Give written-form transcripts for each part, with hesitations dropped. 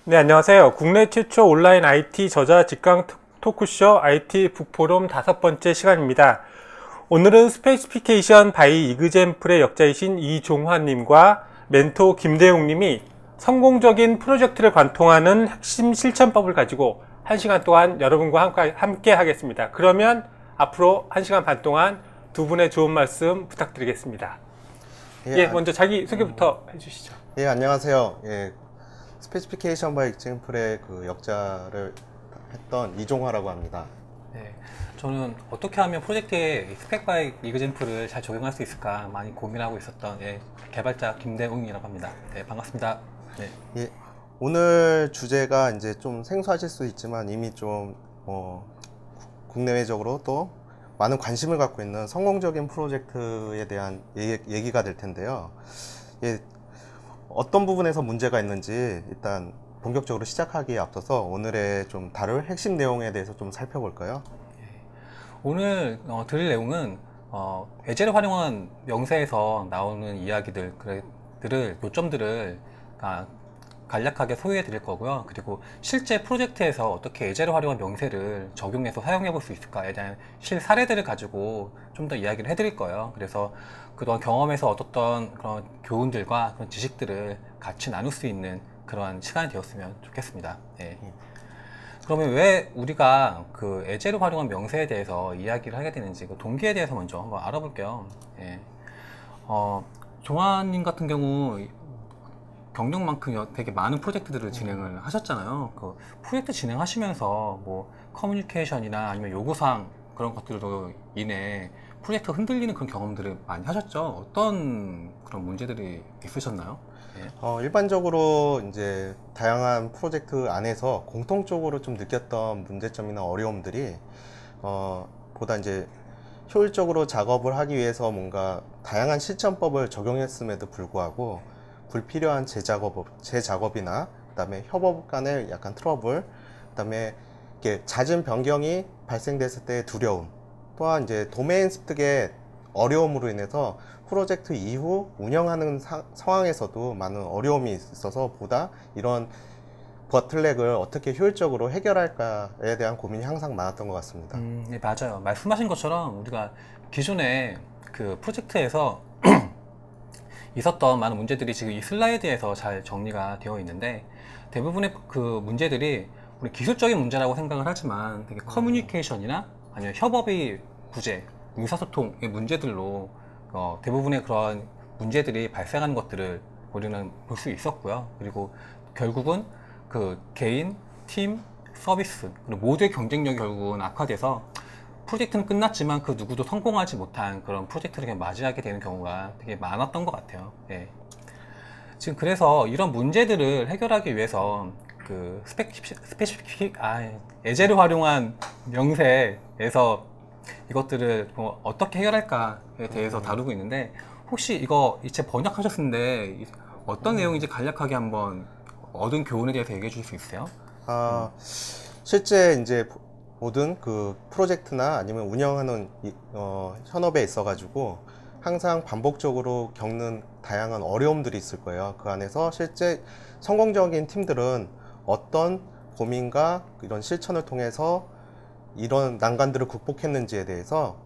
네, 안녕하세요. 국내 최초 온라인 IT 저자 직강 토크쇼 IT 북포럼 5번째 시간입니다. 오늘은 스페시피케이션 바이 이그젠플의 역자이신 이종환님과 멘토 김대웅님이 성공적인 프로젝트를 관통하는 핵심 실천법을 가지고 1시간 동안 여러분과 함께 하겠습니다. 그러면 앞으로 1시간 반 동안 두 분의 좋은 말씀 부탁드리겠습니다. 먼저 자기 소개부터 해주시죠. 안녕하세요. 스페시피케이션 바이 이그젠플의 그 역자를 했던 이종화라고 합니다. 네, 저는 어떻게 하면 프로젝트에 스펙 바이 이그젠플을 잘 적용할 수 있을까 많이 고민하고 있었던 개발자 김대웅이라고 합니다. 네, 반갑습니다. 네. 오늘 주제가 이제 좀 생소하실 수 있지만 이미 좀 국내외적으로 또 많은 관심을 갖고 있는 성공적인 프로젝트에 대한 얘기가 될 텐데요. 어떤 부분에서 문제가 있는지 일단 본격적으로 시작하기에 앞서서 오늘의 좀 다룰 핵심 내용에 대해서 좀 살펴볼까요? 오늘 들을 내용은 예제를 활용한 명세에서 나오는 이야기들을 요점들을 간략하게 소개해 드릴 거고요. 그리고 실제 프로젝트에서 어떻게 예제를 활용한 명세를 적용해서 사용해 볼 수 있을까에 대한 실사례들을 가지고 좀 더 이야기를 해 드릴 거예요. 그래서 그동안 경험에서 얻었던 그런 교훈들과 그런 지식들을 같이 나눌 수 있는 그런 시간이 되었으면 좋겠습니다. 네. 그러면 왜 우리가 그 예제를 활용한 명세에 대해서 이야기를 하게 되는지 그 동기에 대해서 먼저 한번 알아볼게요. 종환님 같은 경우 경력만큼 되게 많은 프로젝트들을 진행을 하셨잖아요. 그 프로젝트 진행하시면서 뭐 커뮤니케이션이나 아니면 요구사항 그런 것들로 인해 프로젝트가 흔들리는 그런 경험들을 많이 하셨죠? 어떤 그런 문제들이 있으셨나요? 일반적으로 이제 다양한 프로젝트 안에서 공통적으로 좀 느꼈던 문제점이나 어려움들이 보다 이제 효율적으로 작업을 하기 위해서 뭔가 다양한 실천법을 적용했음에도 불구하고 불필요한 재작업이나 그다음에 협업 간의 약간 트러블, 그다음에 이렇게 잦은 변경이 발생됐을 때의 두려움, 또한 이제 도메인 습득의 어려움으로 인해서 프로젝트 이후 운영하는 상황에서도 많은 어려움이 있어서 보다 이런 버틀렉을 어떻게 효율적으로 해결할까에 대한 고민이 항상 많았던 것 같습니다. 네, 맞아요. 말씀하신 것처럼 우리가 기존에 그 프로젝트에서 있었던 많은 문제들이 지금 이 슬라이드에서 잘 정리가 되어 있는데, 대부분의 그 문제들이 우리 기술적인 문제라고 생각을 하지만 되게 커뮤니케이션이나 아니면 협업의 부재, 의사소통의 문제들로 대부분의 그런 문제들이 발생하는 것들을 우리는 볼 수 있었고요. 그리고 결국은 그 개인, 팀, 서비스 그리고 모두의 경쟁력이 결국은 악화돼서 프로젝트는 끝났지만 그 누구도 성공하지 못한 그런 프로젝트를 맞이하게 되는 경우가 되게 많았던 것 같아요. 지금 그래서 이런 문제들을 해결하기 위해서 그 예제를 활용한 명세에서 이것들을 어떻게 해결할까에 대해서 다루고 있는데, 혹시 이거 이제 번역하셨는데 어떤 내용인지 간략하게 한번 얻은 교훈에 대해서 얘기해 줄 수 있어요? 실제 이제 모든 그 프로젝트나 아니면 운영하는 현업에 있어 가지고 항상 반복적으로 겪는 다양한 어려움들이 있을 거예요. 그 안에서 실제 성공적인 팀들은 어떤 고민과 이런 실천을 통해서 이런 난관들을 극복했는지에 대해서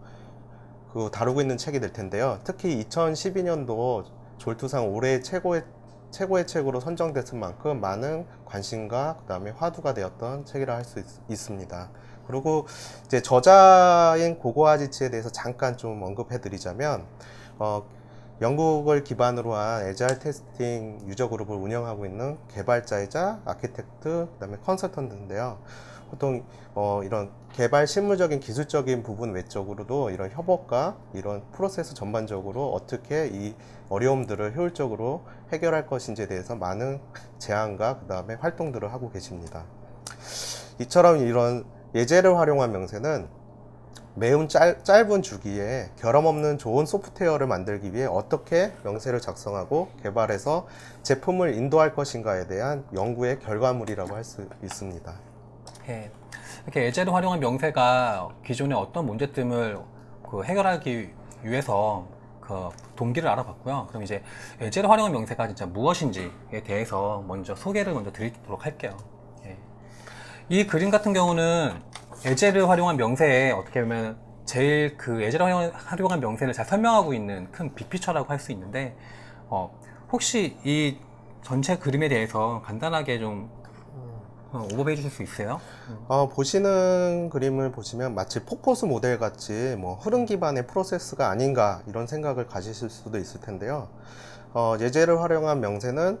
다루고 있는 책이 될 텐데요. 특히 2012년도 졸투상 올해 최고의 책으로 선정됐을 만큼 많은 관심과 그 다음에 화두가 되었던 책이라 할 수 있습니다. 그리고 이제 저자인 고고아 지치에 대해서 잠깐 좀 언급해 드리자면, 영국을 기반으로 한 에자일 테스팅 유저 그룹을 운영하고 있는 개발자이자 아키텍트, 그다음에 컨설턴트인데요. 보통 이런 개발 실무적인 기술적인 부분 외적으로도 이런 협업과 이런 프로세스 전반적으로 어떻게 이 어려움들을 효율적으로 해결할 것인지에 대해서 많은 제안과 그 다음에 활동들을 하고 계십니다. 이처럼 이런 예제를 활용한 명세는 매우 짧은 주기에 결함 없는 좋은 소프트웨어를 만들기 위해 어떻게 명세를 작성하고 개발해서 제품을 인도할 것인가에 대한 연구의 결과물이라고 할 수 있습니다. 이렇게 예제를 활용한 명세가 기존의 어떤 문제점을 해결하기 위해서 그 동기를 알아봤고요. 그럼 이제 예제를 활용한 명세가 진짜 무엇인지에 대해서 먼저 소개를 먼저 드리도록 할게요. 예. 이 그림 같은 경우는 예제를 활용한 명세에 어떻게 보면 제일 그 예제를 활용한 명세를 잘 설명하고 있는 큰 빅피처라고 할 수 있는데, 혹시 이 전체 그림에 대해서 간단하게 좀 오버뷰 해주실 수 있어요? 보시는 그림을 보시면 마치 폭포수 모델 같이 뭐 흐름 기반의 프로세스가 아닌가 이런 생각을 가지실 수도 있을 텐데요. 예제를 활용한 명세는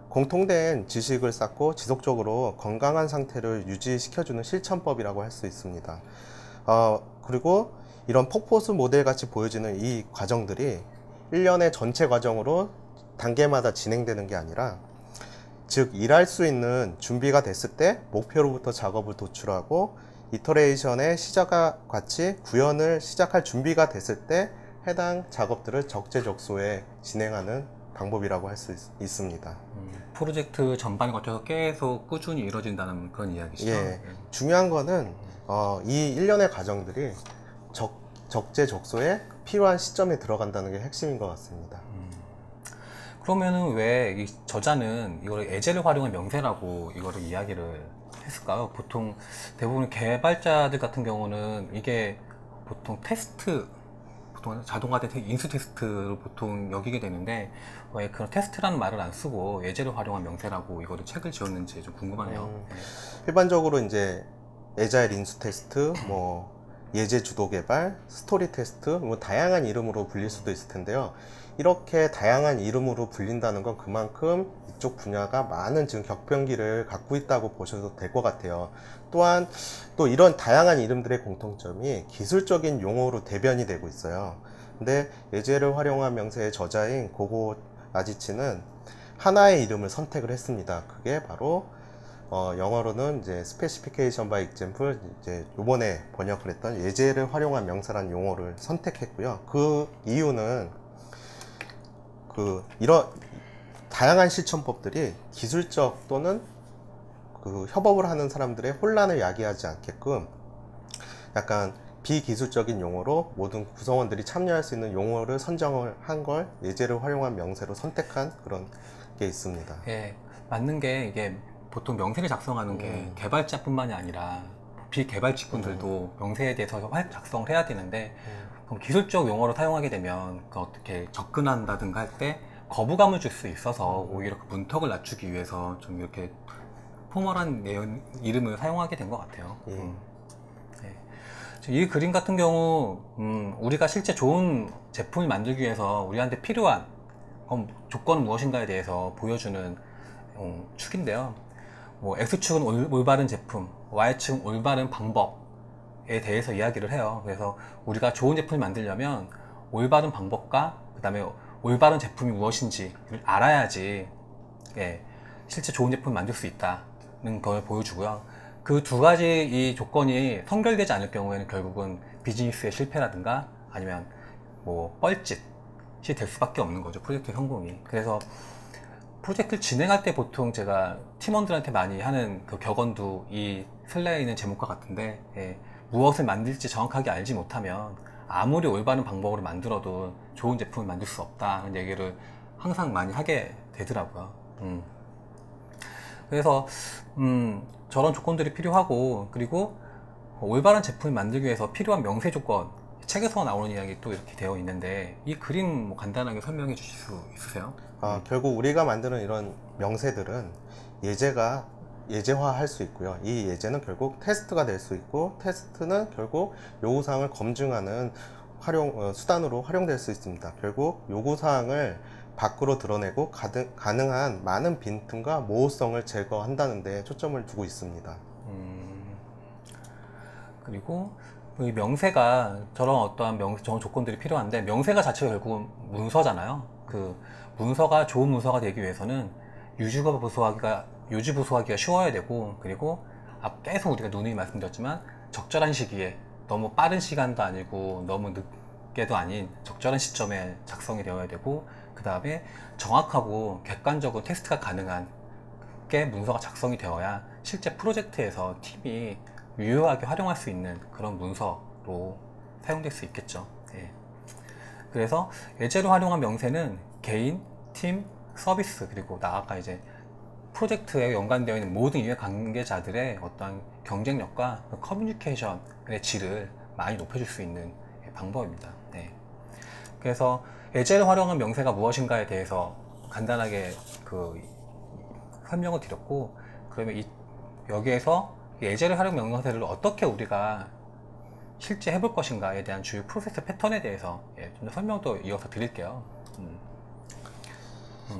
공통된 지식을 쌓고 지속적으로 건강한 상태를 유지시켜주는 실천법이라고 할 수 있습니다. 그리고 이런 폭포수 모델 같이 보여지는 이 과정들이 일련의 전체 과정으로 단계마다 진행되는 게 아니라, 즉 일할 수 있는 준비가 됐을 때 목표로부터 작업을 도출하고 이터레이션의 시작과 같이 구현을 시작할 준비가 됐을 때 해당 작업들을 적재적소에 진행하는 방법이라고 할 수 있습니다. 프로젝트 전반에 걸쳐서 계속 꾸준히 이루어진다는 그런 이야기시죠? 예, 중요한 거는 이 일련의 과정들이 적재적소에 필요한 시점에 들어간다는 게 핵심인 것 같습니다. 그러면은 왜 이 저자는 이거를 예제를 활용한 명세라고 이거를 이야기를 했을까요? 보통 대부분 개발자들 같은 경우는 이게 보통 보통 자동화된 인수 테스트를 보통 여기게 되는데, 왜 그런 테스트라는 말을 안 쓰고 예제를 활용한 명세라고 이거를 책을 지었는지 좀 궁금하네요. 일반적으로 이제 에자일 인수 테스트, 뭐 예제 주도 개발, 스토리 테스트, 뭐 다양한 이름으로 불릴 수도 있을 텐데요. 이렇게 다양한 이름으로 불린다는 건 그만큼 이쪽 분야가 많은 지금 격변기를 갖고 있다고 보셔도 될 것 같아요. 또한 또 이런 다양한 이름들의 공통점이 기술적인 용어로 대변이 되고 있어요. 근데 예제를 활용한 명세의 저자인 고고 아지치는 하나의 이름을 선택을 했습니다. 그게 바로 영어로는 이제 Specification by Example, 이제 요번에 번역을 했던 예제를 활용한 명사라는 용어를 선택했고요. 그 이유는 이런 다양한 실천법들이 기술적 또는 협업을 하는 사람들의 혼란을 야기하지 않게끔 약간 비기술적인 용어로 모든 구성원들이 참여할 수 있는 용어를 선정을 한 걸 예제를 활용한 명세로 선택한 그런 게 있습니다. 예, 맞는 게 이게 보통 명세를 작성하는 게 개발자뿐만이 아니라 비개발 직군들도 명세에 대해서 작성을 해야 되는데, 그럼 기술적 용어로 사용하게 되면 어떻게 접근한다든가 할 때 거부감을 줄 수 있어서 오히려 그 문턱을 낮추기 위해서 좀 이렇게 포멀한 이름을 사용하게 된 것 같아요. 이 그림 같은 경우 우리가 실제 좋은 제품을 만들기 위해서 우리한테 필요한 조건은 무엇인가에 대해서 보여주는 축인데요. 뭐 X축은 올바른 제품, Y축은 올바른 방법에 대해서 이야기를 해요. 그래서 우리가 좋은 제품을 만들려면 올바른 방법과 그 다음에 올바른 제품이 무엇인지를 알아야지 실제 좋은 제품을 만들 수 있다는 걸 보여주고요. 그 두 가지 이 조건이 성결되지 않을 경우에는 결국은 비즈니스의 실패라든가 아니면 뭐 뻘짓이 될 수밖에 없는 거죠, 프로젝트의 성공이. 그래서 프로젝트를 진행할 때 보통 제가 팀원들한테 많이 하는 그 격언도 이 슬라이드에 있는 제목과 같은데, 무엇을 만들지 정확하게 알지 못하면 아무리 올바른 방법으로 만들어도 좋은 제품을 만들 수 없다는 얘기를 항상 많이 하게 되더라고요. 그래서 저런 조건들이 필요하고, 그리고 올바른 제품을 만들기 위해서 필요한 명세 조건, 책에서 나오는 이야기 또 이렇게 되어 있는데, 이 그림 뭐 간단하게 설명해 주실 수 있으세요? 결국 우리가 만드는 이런 명세들은 예제화할 수 있고요. 이 예제는 결국 테스트가 될 수 있고, 테스트는 결국 요구사항을 검증하는 수단으로 활용될 수 있습니다. 결국 요구사항을 밖으로 드러내고 가능한 많은 빈틈과 모호성을 제거한다는 데 초점을 두고 있습니다. 그리고 이 명세가 저런 어떠한 저런 조건들이 필요한데, 명세가 자체가 결국은 문서잖아요. 그 문서가 좋은 문서가 되기 위해서는 유지보수하기가 쉬워야 되고, 그리고 계속 우리가 누누이 말씀드렸지만 적절한 시기에, 너무 빠른 시간도 아니고 너무 늦게도 아닌 적절한 시점에 작성이 되어야 되고, 그 다음에 정확하고 객관적으로 테스트가 가능한 게 문서가 작성이 되어야 실제 프로젝트에서 팀이 유효하게 활용할 수 있는 그런 문서로 사용될 수 있겠죠. 그래서 예제로 활용한 명세는 개인, 팀, 서비스, 그리고 나아가 이제 프로젝트에 연관되어 있는 모든 이해 관계자들의 어떤 경쟁력과 커뮤니케이션의 질을 많이 높여줄 수 있는 방법입니다. 네. 그래서 예제를 활용한 명세가 무엇인가에 대해서 간단하게 설명을 드렸고, 그러면 여기에서 예제를 활용 명세를 어떻게 우리가 실제 해볼 것인가에 대한 주요 프로세스 패턴에 대해서 좀 더 설명도 이어서 드릴게요.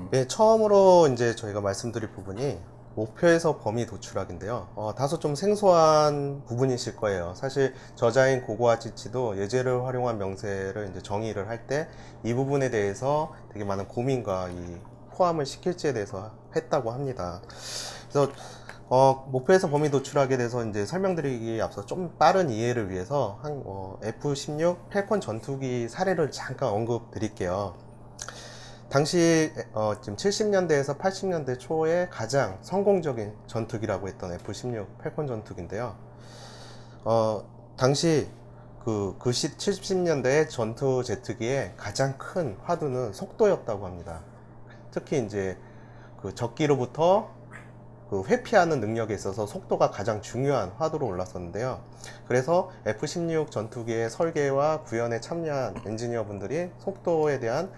네, 처음으로 이제 저희가 말씀드릴 부분이 목표에서 범위 도출하기인데요. 다소 좀 생소한 부분이실 거예요. 사실 저자인 고고와 치치도 예제를 활용한 명세를 이제 정의를 할 때 이 부분에 대해서 되게 많은 고민과 이 포함을 시킬지에 대해서 했다고 합니다. 그래서 목표에서 범위 도출하게 돼서 이제 설명드리기에 앞서 좀 빠른 이해를 위해서 F-16 펠컨 전투기 사례를 잠깐 언급 드릴게요. 당시 지금 70년대에서 80년대 초에 가장 성공적인 전투기라고 했던 F-16 펠컨 전투기인데요. 당시 70년대의 전투 제트기의 가장 큰 화두는 속도였다고 합니다. 특히 이제 적기로부터 회피하는 능력에 있어서 속도가 가장 중요한 화두로 올랐었는데요. 그래서 F-16 전투기의 설계와 구현에 참여한 엔지니어 분들이 속도에 대한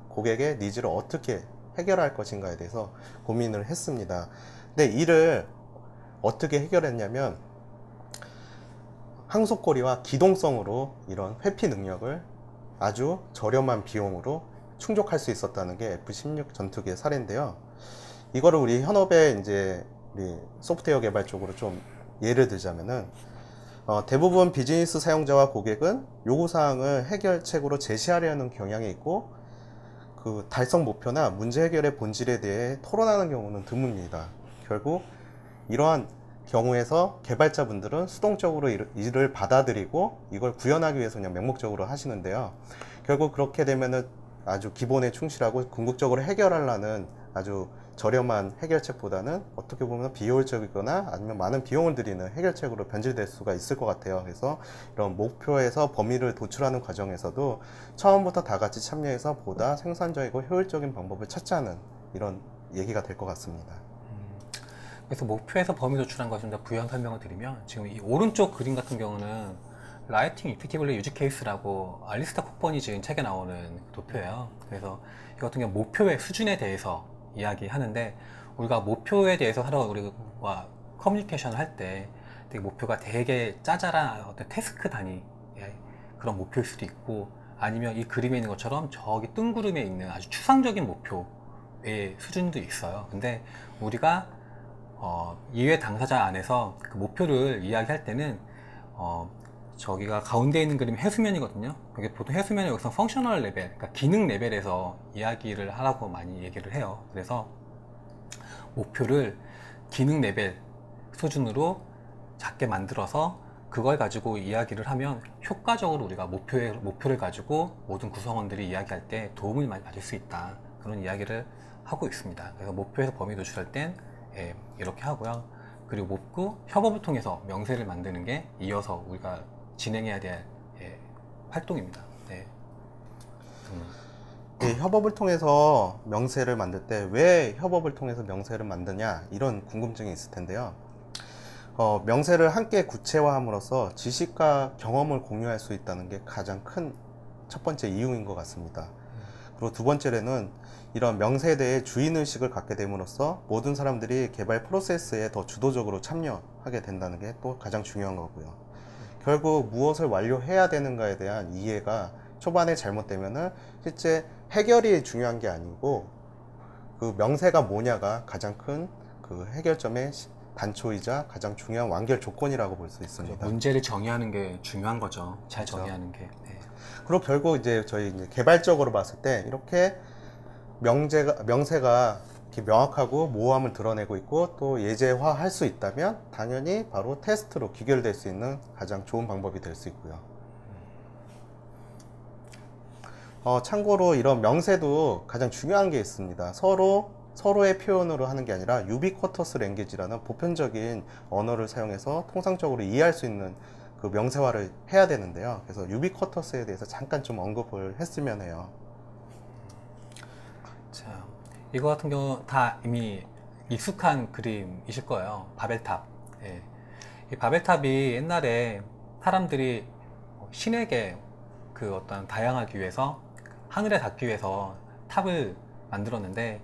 고객의 니즈를 어떻게 해결할 것인가에 대해서 고민을 했습니다. 근데 이를 어떻게 해결했냐면 항속거리와 기동성으로 이런 회피 능력을 아주 저렴한 비용으로 충족할 수 있었다는 게 F-16 전투기의 사례인데요. 이거를 우리 현업의 이제 우리 소프트웨어 개발 쪽으로 좀 예를 들자면은 대부분 비즈니스 사용자와 고객은 요구사항을 해결책으로 제시하려는 경향이 있고 달성 목표나 문제 해결의 본질에 대해 토론하는 경우는 드뭅니다. 결국 이러한 경우에서 개발자분들은 수동적으로 일을 받아들이고 이걸 구현하기 위해서 그냥 맹목적으로 하시는데요. 결국 그렇게 되면은 아주 기본에 충실하고 궁극적으로 해결하려는 아주 저렴한 해결책보다는 어떻게 보면 비효율적이거나 아니면 많은 비용을 들이는 해결책으로 변질될 수가 있을 것 같아요. 그래서 이런 목표에서 범위를 도출하는 과정에서도 처음부터 다 같이 참여해서 보다 생산적이고 효율적인 방법을 찾자는 이런 얘기가 될 것 같습니다. 그래서 목표에서 범위 도출한 것을 좀 더 부연 설명을 드리면, 지금 이 오른쪽 그림 같은 경우는 라이팅 이펙티블리 유즈 케이스라고 알리스타 콕번이 지은 책에 나오는 도표예요. 그래서 이 같은 경우 목표의 수준에 대해서 이야기하는데, 우리가 목표에 대해서 우리가 커뮤니케이션을 할 때 목표가 되게 짜잘한 어떤 태스크 단위 그런 목표일 수도 있고, 아니면 이 그림에 있는 것처럼 저기 뜬구름에 있는 아주 추상적인 목표의 수준도 있어요. 근데 우리가 이해 당사자 안에서 그 목표를 이야기할 때는 저기가 가운데 있는 그림이 해수면이거든요. 그게 보통 해수면은 여기서 펑셔널 레벨, 그러니까 기능 레벨에서 이야기를 하라고 많이 얘기를 해요. 그래서 목표를 기능 레벨 수준으로 작게 만들어서 그걸 가지고 이야기를 하면 효과적으로 우리가 목표를 가지고 모든 구성원들이 이야기할 때 도움을 많이 받을 수 있다, 그런 이야기를 하고 있습니다. 그래서 목표에서 범위 도출할 땐 이렇게 하고요. 그리고 협업을 통해서 명세를 만드는 게 이어서 우리가 진행해야 될 활동입니다. 네. 협업을 통해서 명세를 만들 때 왜 협업을 통해서 명세를 만드냐, 이런 궁금증이 있을 텐데요. 명세를 함께 구체화함으로써 지식과 경험을 공유할 수 있다는 게 가장 큰 첫 번째 이유인 것 같습니다. 그리고 두 번째로는 이런 명세에 대해 주인의식을 갖게 됨으로써 모든 사람들이 개발 프로세스에 더 주도적으로 참여하게 된다는 게 또 가장 중요한 거고요. 결국 무엇을 완료해야 되는가에 대한 이해가 초반에 잘못되면은 실제 해결이 중요한 게 아니고 그 명세가 뭐냐가 가장 큰 그 해결점의 단초이자 가장 중요한 완결 조건이라고 볼 수 있습니다. 문제를 정의하는 게 중요한 거죠. 잘 그렇죠. 정의하는 게. 네. 그리고 결국 이제 저희 개발적으로 봤을 때 이렇게 명세가 이렇게 명확하고 모호함을 드러내고 있고 또 예제화할 수 있다면 당연히 바로 테스트로 귀결될 수 있는 가장 좋은 방법이 될 수 있고요. 참고로 이런 명세도 가장 중요한 게 있습니다. 서로의 표현으로 하는 게 아니라 유비쿼터스 랭귀지라는 보편적인 언어를 사용해서 통상적으로 이해할 수 있는 그 명세화를 해야 되는데요. 그래서 유비쿼터스에 대해서 잠깐 좀 언급을 했으면 해요. 자, 이거 같은 경우 다 이미 익숙한 그림이실 거예요. 바벨탑. 예. 이 바벨탑이 옛날에 사람들이 신에게 그 어떤 다양하기 위해서, 하늘에 닿기 위해서 탑을 만들었는데,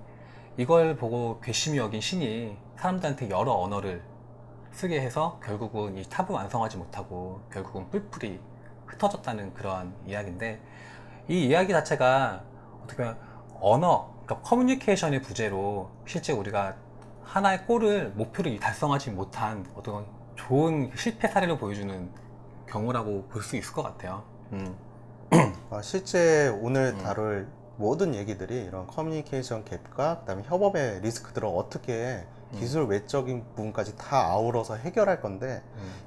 이걸 보고 괘씸히 여긴 신이 사람들한테 여러 언어를 쓰게 해서 결국은 이 탑을 완성하지 못하고 결국은 뿔뿔이 흩어졌다는 그런 이야기인데, 이 이야기 자체가 어떻게 보면 언어, 그러니까 커뮤니케이션의 부재로 실제 우리가 하나의 골을, 목표를 달성하지 못한 어떤 좋은 실패 사례를 보여주는 경우라고 볼 수 있을 것 같아요. 실제 오늘 다룰 모든 얘기들이 이런 커뮤니케이션 갭과 그다음에 협업의 리스크들을 어떻게 기술 외적인 부분까지 다 아우러서 해결할 건데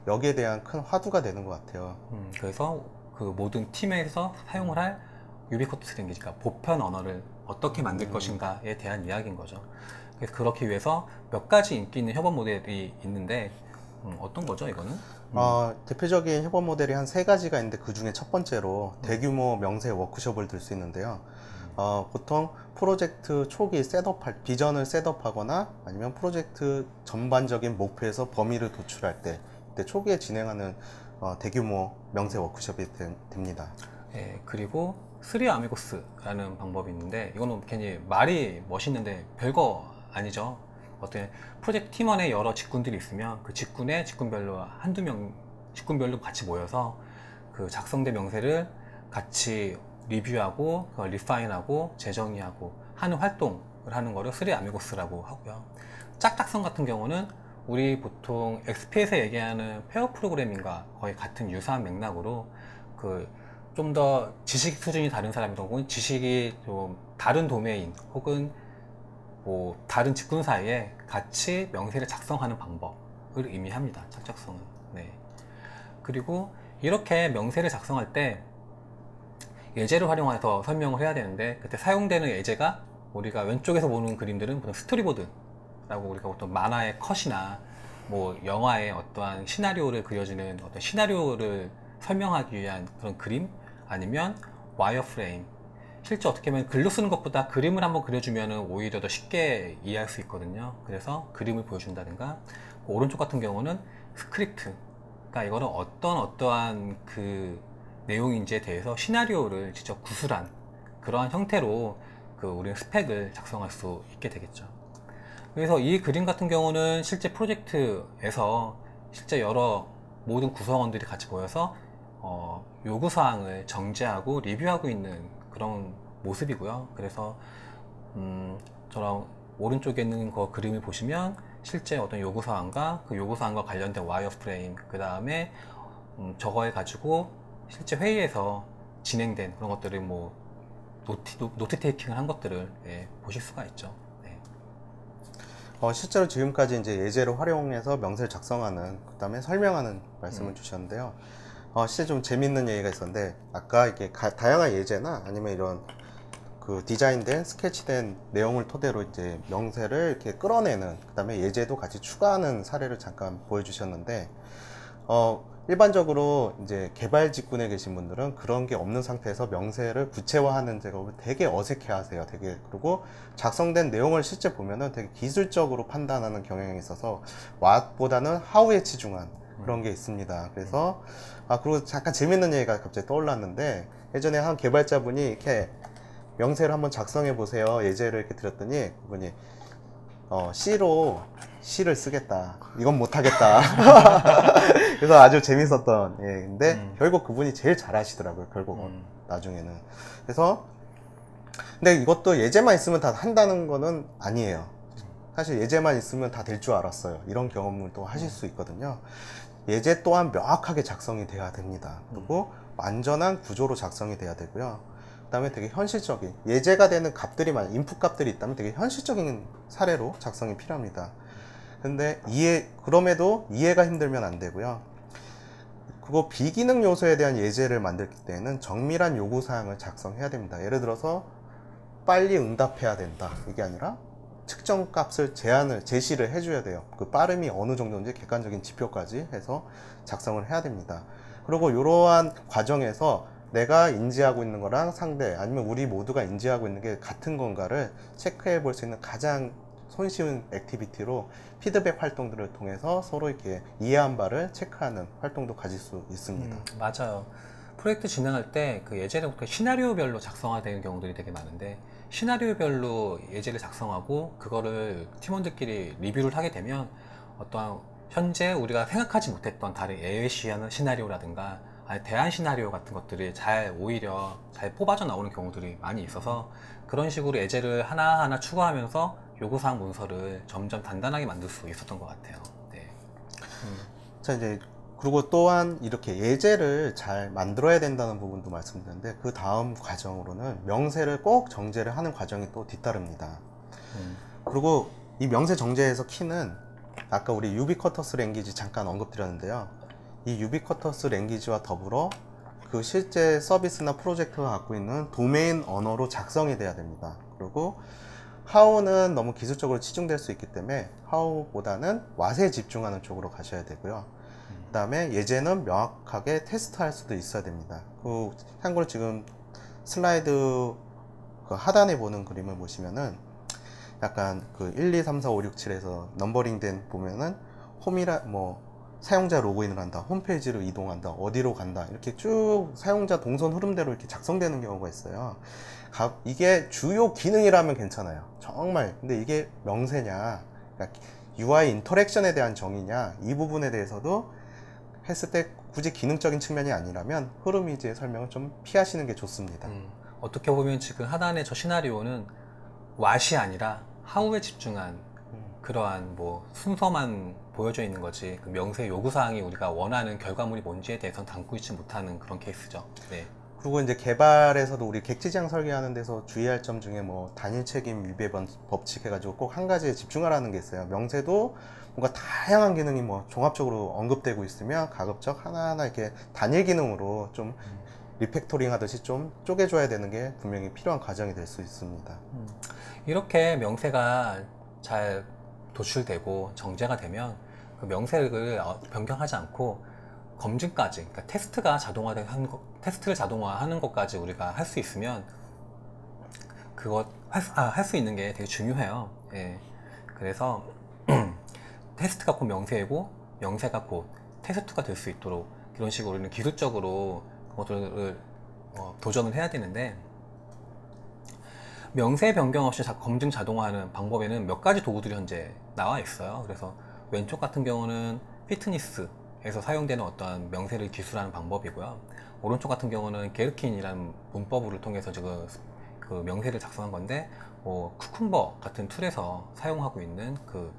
여기에 대한 큰 화두가 되는 것 같아요. 그래서 그 모든 팀에서 사용을 할 유비쿼터스 랭귀지, 그러니까 보편 언어를 어떻게 만들 것인가에 대한 이야기인 거죠. 그래서 그렇기 위해서 몇 가지 인기 있는 협업 모델이 있는데 어떤 거죠, 이거는? 대표적인 협업 모델이 한 3가지가 있는데 그 중에 첫 번째로 대규모 명세 워크숍을 들 수 있는데요. 보통 프로젝트 초기 비전을 셋업하거나 아니면 프로젝트 전반적인 목표에서 범위를 도출할 때, 그때 초기에 진행하는 대규모 명세 워크숍이 됩니다. 예, 그리고 3아미고스라는 방법이 있는데, 이거는 괜히 말이 멋있는데 별거 아니죠. 어떤 프로젝트 팀원의 여러 직군들이 있으면 그 직군에 직군별로 한두 명 직군별로 같이 모여서 그 작성된 명세를 같이 리뷰하고 그걸 리파인하고 재정의하고 하는 활동을 하는 거를 3아미고스라고 하고요. 짝짝성 같은 경우는 우리 보통 XP에서 얘기하는 페어 프로그래밍과 거의 같은 유사한 맥락으로 그 좀 더 지식 수준이 다른 사람이든 혹은 지식이 좀 다른 도메인 혹은 뭐 다른 직군 사이에 같이 명세를 작성하는 방법을 의미합니다. 짝짝성은. 네. 그리고 이렇게 명세를 작성할 때 예제를 활용해서 설명을 해야 되는데, 그때 사용되는 예제가 우리가 왼쪽에서 보는 그림들은 보통 스토리보드라고, 우리가 보통 만화의 컷이나 뭐 영화의 어떠한 시나리오를 그려주는 어떤 시나리오를 설명하기 위한 그런 그림, 아니면 와이어프레임. 실제 어떻게 보면 글로 쓰는 것보다 그림을 한번 그려주면 오히려 더 쉽게 이해할 수 있거든요. 그래서 그림을 보여준다든가, 오른쪽 같은 경우는 스크립트. 그러니까 이거는 어떠한 그 내용인지에 대해서 시나리오를 직접 구술한 그러한 형태로 우리는 스펙을 작성할 수 있게 되겠죠. 그래서 이 그림 같은 경우는 실제 프로젝트에서 실제 여러 모든 구성원들이 같이 모여서 요구사항을 정제하고 리뷰하고 있는 그런 모습이고요. 그래서 저랑 오른쪽에 있는 그 그림을 보시면 실제 어떤 요구사항과 그 요구사항과 관련된 와이어프레임, 그 다음에 저거에 가지고 실제 회의에서 진행된 그런 것들을 뭐 노트 테이킹을 한 것들을 보실 수가 있죠. 네. 실제로 지금까지 이제 예제를 활용해서 명세를 작성하는, 그 다음에 설명하는 말씀을 주셨는데요. 실제 좀 재밌는 얘기가 있었는데, 아까 이렇게 다양한 예제나 아니면 이런 그 디자인된 스케치된 내용을 토대로 이제 명세를 이렇게 끌어내는, 그 다음에 예제도 같이 추가하는 사례를 잠깐 보여주셨는데, 일반적으로 이제 개발 직군에 계신 분들은 그런 게 없는 상태에서 명세를 구체화하는 작업을 되게 어색해 하세요. 그리고 작성된 내용을 실제 보면은 되게 기술적으로 판단하는 경향이 있어서 what보다는 how에 치중한 그런 게 있습니다. 그래서 그리고 잠깐 재밌는 얘기가 갑자기 떠올랐는데, 예전에 한 개발자분이 이렇게 명세를 한번 작성해 보세요 예제를 이렇게 드렸더니 그분이 C로 C를 쓰겠다, 이건 못하겠다. 그래서 아주 재밌었던 얘기인데 결국 그분이 제일 잘 하시더라고요, 결국은. 나중에는. 그래서 근데 이것도 예제만 있으면 다 한다는 거는 아니에요. 사실 예제만 있으면 다 될 줄 알았어요, 이런 경험을 또 하실 수 있거든요. 예제 또한 명확하게 작성이 돼야 됩니다. 그리고 완전한 구조로 작성이 돼야 되고요. 그 다음에 되게 현실적인, 예제가 되는 값들이 인풋 값들이 있다면 되게 현실적인 사례로 작성이 필요합니다. 근데 그럼에도 이해가 힘들면 안 되고요. 그리고 비기능 요소에 대한 예제를 만들 때에는 정밀한 요구사항을 작성해야 됩니다. 예를 들어서 빨리 응답해야 된다, 이게 아니라 측정 값을 제시를 해줘야 돼요. 그 빠름이 어느 정도인지 객관적인 지표까지 해서 작성을 해야 됩니다. 그리고 이러한 과정에서 내가 인지하고 있는 거랑 상대 아니면 우리 모두가 인지하고 있는 게 같은 건가를 체크해 볼 수 있는 가장 손쉬운 액티비티로 피드백 활동들을 통해서 서로 이렇게 이해한 바를 체크하는 활동도 가질 수 있습니다. 맞아요. 프로젝트 진행할 때 그 예제를 시나리오별로 작성화되는 경우들이 되게 많은데, 시나리오별로 예제를 작성하고 그거를 팀원들끼리 리뷰를 하게 되면 어떠한 현재 우리가 생각하지 못했던 다른 예외 시나리오라든가 아니 대안 시나리오 같은 것들이 오히려 잘 뽑아져 나오는 경우들이 많이 있어서, 그런 식으로 예제를 하나하나 추가하면서 요구사항 문서를 점점 단단하게 만들 수 있었던 것 같아요. 네. 자, 이제 그리고 또한 이렇게 예제를 잘 만들어야 된다는 부분도 말씀드렸는데, 그 다음 과정으로는 명세를 꼭 정제를 하는 과정이 또 뒤따릅니다. 그리고 이 명세 정제에서 키는 아까 우리 유비쿼터스 랭귀지 잠깐 언급드렸는데요. 이 유비쿼터스 랭귀지와 더불어 그 실제 서비스나 프로젝트가 갖고 있는 도메인 언어로 작성이 돼야 됩니다. 그리고 how는 너무 기술적으로 치중될 수 있기 때문에 how보다는 what에 집중하는 쪽으로 가셔야 되고요. 그 다음에 예제는 명확하게 테스트할 수도 있어야 됩니다. 참고로 지금 슬라이드 그 하단에 보는 그림을 보시면은 약간 그 1, 2, 3, 4, 5, 6, 7에서 넘버링 된 보면은 사용자 로그인을 한다, 홈페이지로 이동한다, 어디로 간다, 이렇게 쭉 사용자 동선 흐름대로 이렇게 작성되는 경우가 있어요. 이게 주요 기능이라면 괜찮아요. 정말. 근데 이게 명세냐, 그러니까 UI 인터랙션에 대한 정의냐, 이 부분에 대해서도 했을 때 굳이 기능적인 측면이 아니라면 흐름 위주의 설명을 좀 피하시는 게 좋습니다. 어떻게 보면 지금 하단의 저 시나리오는 what이 아니라 how에 집중한 그러한 순서만 보여져 있는 거지, 그 명세 요구사항이 우리가 원하는 결과물이 뭔지에 대해서는 담고 있지 못하는 그런 케이스죠. 네. 그리고 이제 개발에서도 우리 객지지향 설계하는 데서 주의할 점 중에 단일 책임 위배 법칙 해가지고 꼭 한 가지에 집중하라는 게 있어요. 명세도 뭔가 다양한 기능이 종합적으로 언급되고 있으면 가급적 하나하나 이렇게 단일 기능으로 좀 리팩토링 하듯이 좀 쪼개줘야 되는 게 분명히 필요한 과정이 될 수 있습니다. 이렇게 명세가 잘 도출되고 정제가 되면 그 명세를 변경하지 않고 검증까지, 그러니까 테스트를 자동화하는 것까지 우리가 할 수 있으면 할 수 있는 게 되게 중요해요. 예. 그래서 테스트가 곧 명세이고 명세가 곧 테스트가 될 수 있도록 이런 식으로 우리는 기술적으로 그것들을 도전을 해야 되는데, 명세 변경 없이 검증 자동화하는 방법에는 몇 가지 도구들이 현재 나와 있어요. 그래서 왼쪽 같은 경우는 피트니스에서 사용되는 어떠한 명세를 기술하는 방법이고요. 오른쪽 같은 경우는 게르킨이라는 문법을 통해서 지금 그 명세를 작성한 건데, 쿠쿤버 같은 툴에서 사용하고 있는 그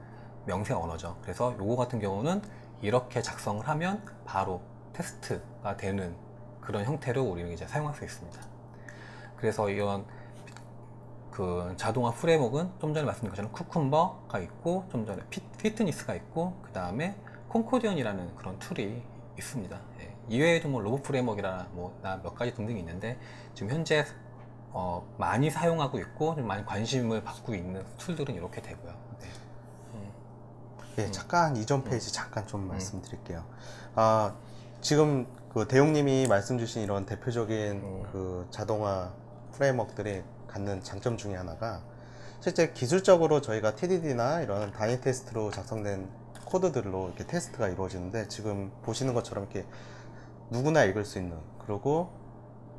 명세 언어죠. 그래서 요거 같은 경우는 이렇게 작성을 하면 바로 테스트가 되는 그런 형태로 우리는 이제 사용할 수 있습니다. 그래서 이런 그 자동화 프레임워크는 좀 전에 말씀드린 것처럼 쿠쿤버가 있고, 좀 전에 피트니스가 있고, 그 다음에 콘코디언이라는 그런 툴이 있습니다. 예. 이외에도 로봇 프레임워크나 몇 가지 등등이 있는데, 지금 현재 많이 사용하고 있고 좀 많이 관심을 받고 있는 툴들은 이렇게 되고요. 네. 예, 잠깐 이전 페이지 잠깐 좀 말씀드릴게요. 지금 그 대용님이 말씀 주신 이런 대표적인 그 자동화 프레임워크들이 갖는 장점 중에 하나가, 실제 기술적으로 저희가 TDD나 이런 단위 테스트로 작성된 코드들로 이렇게 테스트가 이루어지는데, 지금 보시는 것처럼 이렇게 누구나 읽을 수 있는, 그리고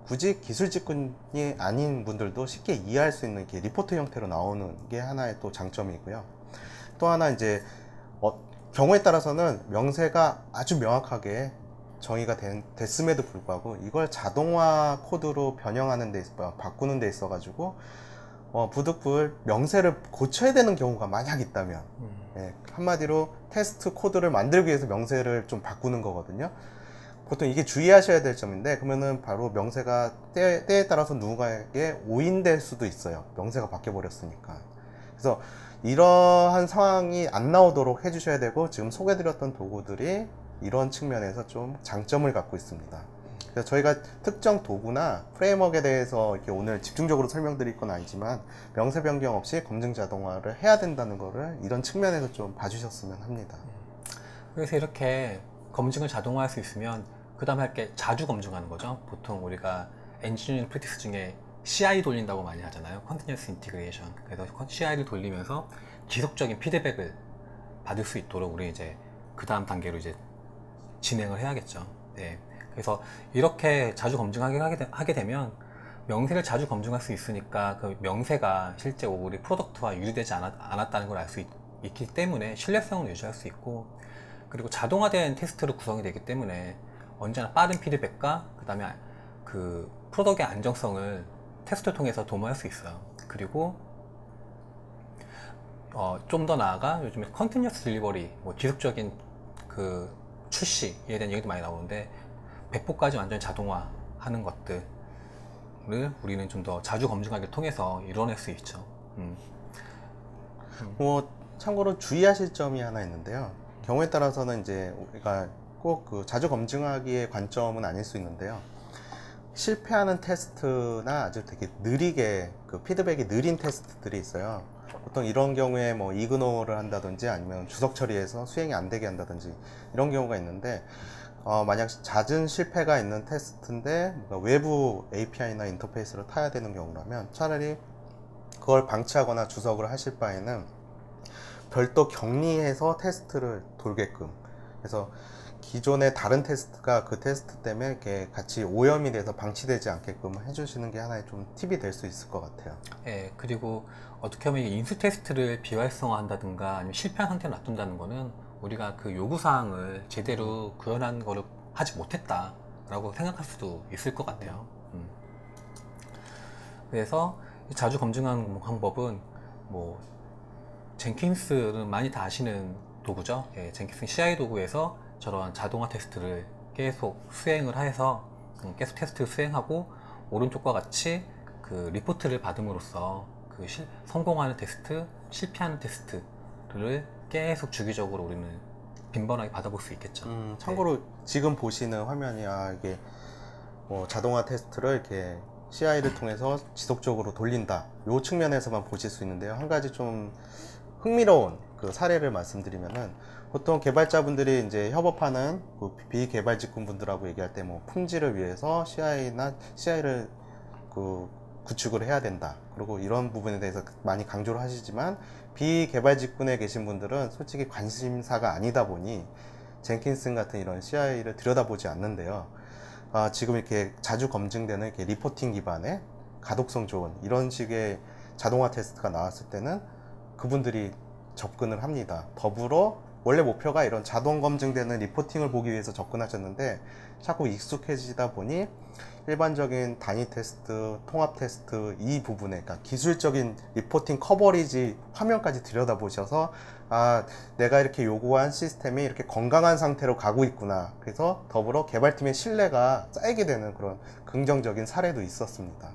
굳이 기술 직군이 아닌 분들도 쉽게 이해할 수 있는 이렇게 리포트 형태로 나오는 게 하나의 또 장점이고요. 또 하나 이제 경우에 따라서는 명세가 아주 명확하게 정의가 됐음에도 불구하고 이걸 자동화 코드로 변형하는 데 바꾸는 데 있어 가지고 부득불 명세를 고쳐야 되는 경우가 만약 있다면, 예, 한마디로 테스트 코드를 만들기 위해서 명세를 좀 바꾸는 거거든요. 보통 이게 주의하셔야 될 점인데, 그러면은 바로 명세가 때에 따라서 누군가에게 오인될 수도 있어요. 명세가 바뀌어 버렸으니까. 그래서 이러한 상황이 안 나오도록 해주셔야 되고, 지금 소개드렸던 도구들이 이런 측면에서 좀 장점을 갖고 있습니다. 그래서 저희가 특정 도구나 프레임워크에 대해서 이렇게 오늘 집중적으로 설명드릴 건 아니지만 명세 변경 없이 검증 자동화를 해야 된다는 거를 이런 측면에서 좀 봐주셨으면 합니다. 그래서 이렇게 검증을 자동화할 수 있으면 그 다음에 할 게 자주 검증하는 거죠. 보통 우리가 엔지니어링 프랙티스 중에 CI 돌린다고 많이 하잖아요. Continuous Integration. 그래서 CI를 돌리면서 지속적인 피드백을 받을 수 있도록 우리 이제 그 다음 단계로 이제 진행을 해야겠죠. 네. 그래서 이렇게 자주 검증하게 하게 되면 명세를 자주 검증할 수 있으니까 그 명세가 실제 우리 프로덕트와 유지되지 않았다는 걸 알 수 있기 때문에 신뢰성을 유지할 수 있고, 그리고 자동화된 테스트로 구성이 되기 때문에 언제나 빠른 피드백과 그 다음에 그 프로덕트의 안정성을 테스트를 통해서 도모할 수 있어요. 그리고 좀 더 나아가 요즘에 컨티뉴어스 딜리버리, 뭐 지속적인 그 출시에 대한 얘기도 많이 나오는데 100%까지 완전히 자동화하는 것들을 우리는 좀 더 자주 검증하기를 통해서 이뤄낼 수 있죠. 참고로 주의하실 점이 하나 있는데요. 경우에 따라서는 이제 우리가 꼭 그 자주 검증하기의 관점은 아닐 수 있는데요. 실패하는 테스트나 아주 되게 느리게 그 피드백이 느린 테스트들이 있어요. 보통 이런 경우에 뭐 이그노를 한다든지 아니면 주석 처리해서 수행이 안 되게 한다든지 이런 경우가 있는데, 만약 잦은 실패가 있는 테스트인데 외부 API나 인터페이스를 타야 되는 경우라면 차라리 그걸 방치하거나 주석을 하실 바에는 별도 격리해서 테스트를 돌게끔, 그래서 기존의 다른 테스트가 그 테스트 때문에 이렇게 같이 오염이 돼서 방치되지 않게끔 해주시는 게 하나의 좀 팁이 될 수 있을 것 같아요. 예, 그리고 어떻게 하면 인수 테스트를 비활성화한다든가 아니면 실패한 상태로 놔둔다는 거는 우리가 그 요구사항을 제대로 구현한 거를 하지 못했다라고 생각할 수도 있을 것 같아요. 그래서 자주 검증하는 방법은 뭐 젠킨스는 많이 다 아시는 도구죠. 예, 젠킨스 CI 도구에서 저런 자동화 테스트를 계속 수행을 해서 계속 테스트를 수행하고 오른쪽과 같이 그 리포트를 받음으로써 그 성공하는 테스트, 실패하는 테스트를 계속 주기적으로 우리는 빈번하게 받아볼 수 있겠죠. 참고로 네. 지금 보시는 화면이 이게 뭐 자동화 테스트를 이렇게 CI를 통해서 지속적으로 돌린다, 이 측면에서만 보실 수 있는데요. 한 가지 좀 흥미로운 그 사례를 말씀드리면은, 보통 개발자분들이 이제 협업하는 그 비개발 직군분들하고 얘기할 때 뭐 품질을 위해서 CI를 그 구축을 해야 된다, 그리고 이런 부분에 대해서 많이 강조를 하시지만 비개발 직군에 계신 분들은 솔직히 관심사가 아니다 보니 젠킨스 같은 이런 CI를 들여다보지 않는데요. 지금 이렇게 자주 검증되는 이렇게 리포팅 기반의 가독성 좋은 이런 식의 자동화 테스트가 나왔을 때는 그분들이 접근을 합니다. 더불어 원래 목표가 이런 자동 검증되는 리포팅을 보기 위해서 접근하셨는데 자꾸 익숙해지다 보니 일반적인 단위 테스트, 통합 테스트 이 부분에, 그러니까 기술적인 리포팅 커버리지 화면까지 들여다보셔서 내가 이렇게 요구한 시스템이 이렇게 건강한 상태로 가고 있구나, 그래서 더불어 개발팀의 신뢰가 쌓이게 되는 그런 긍정적인 사례도 있었습니다.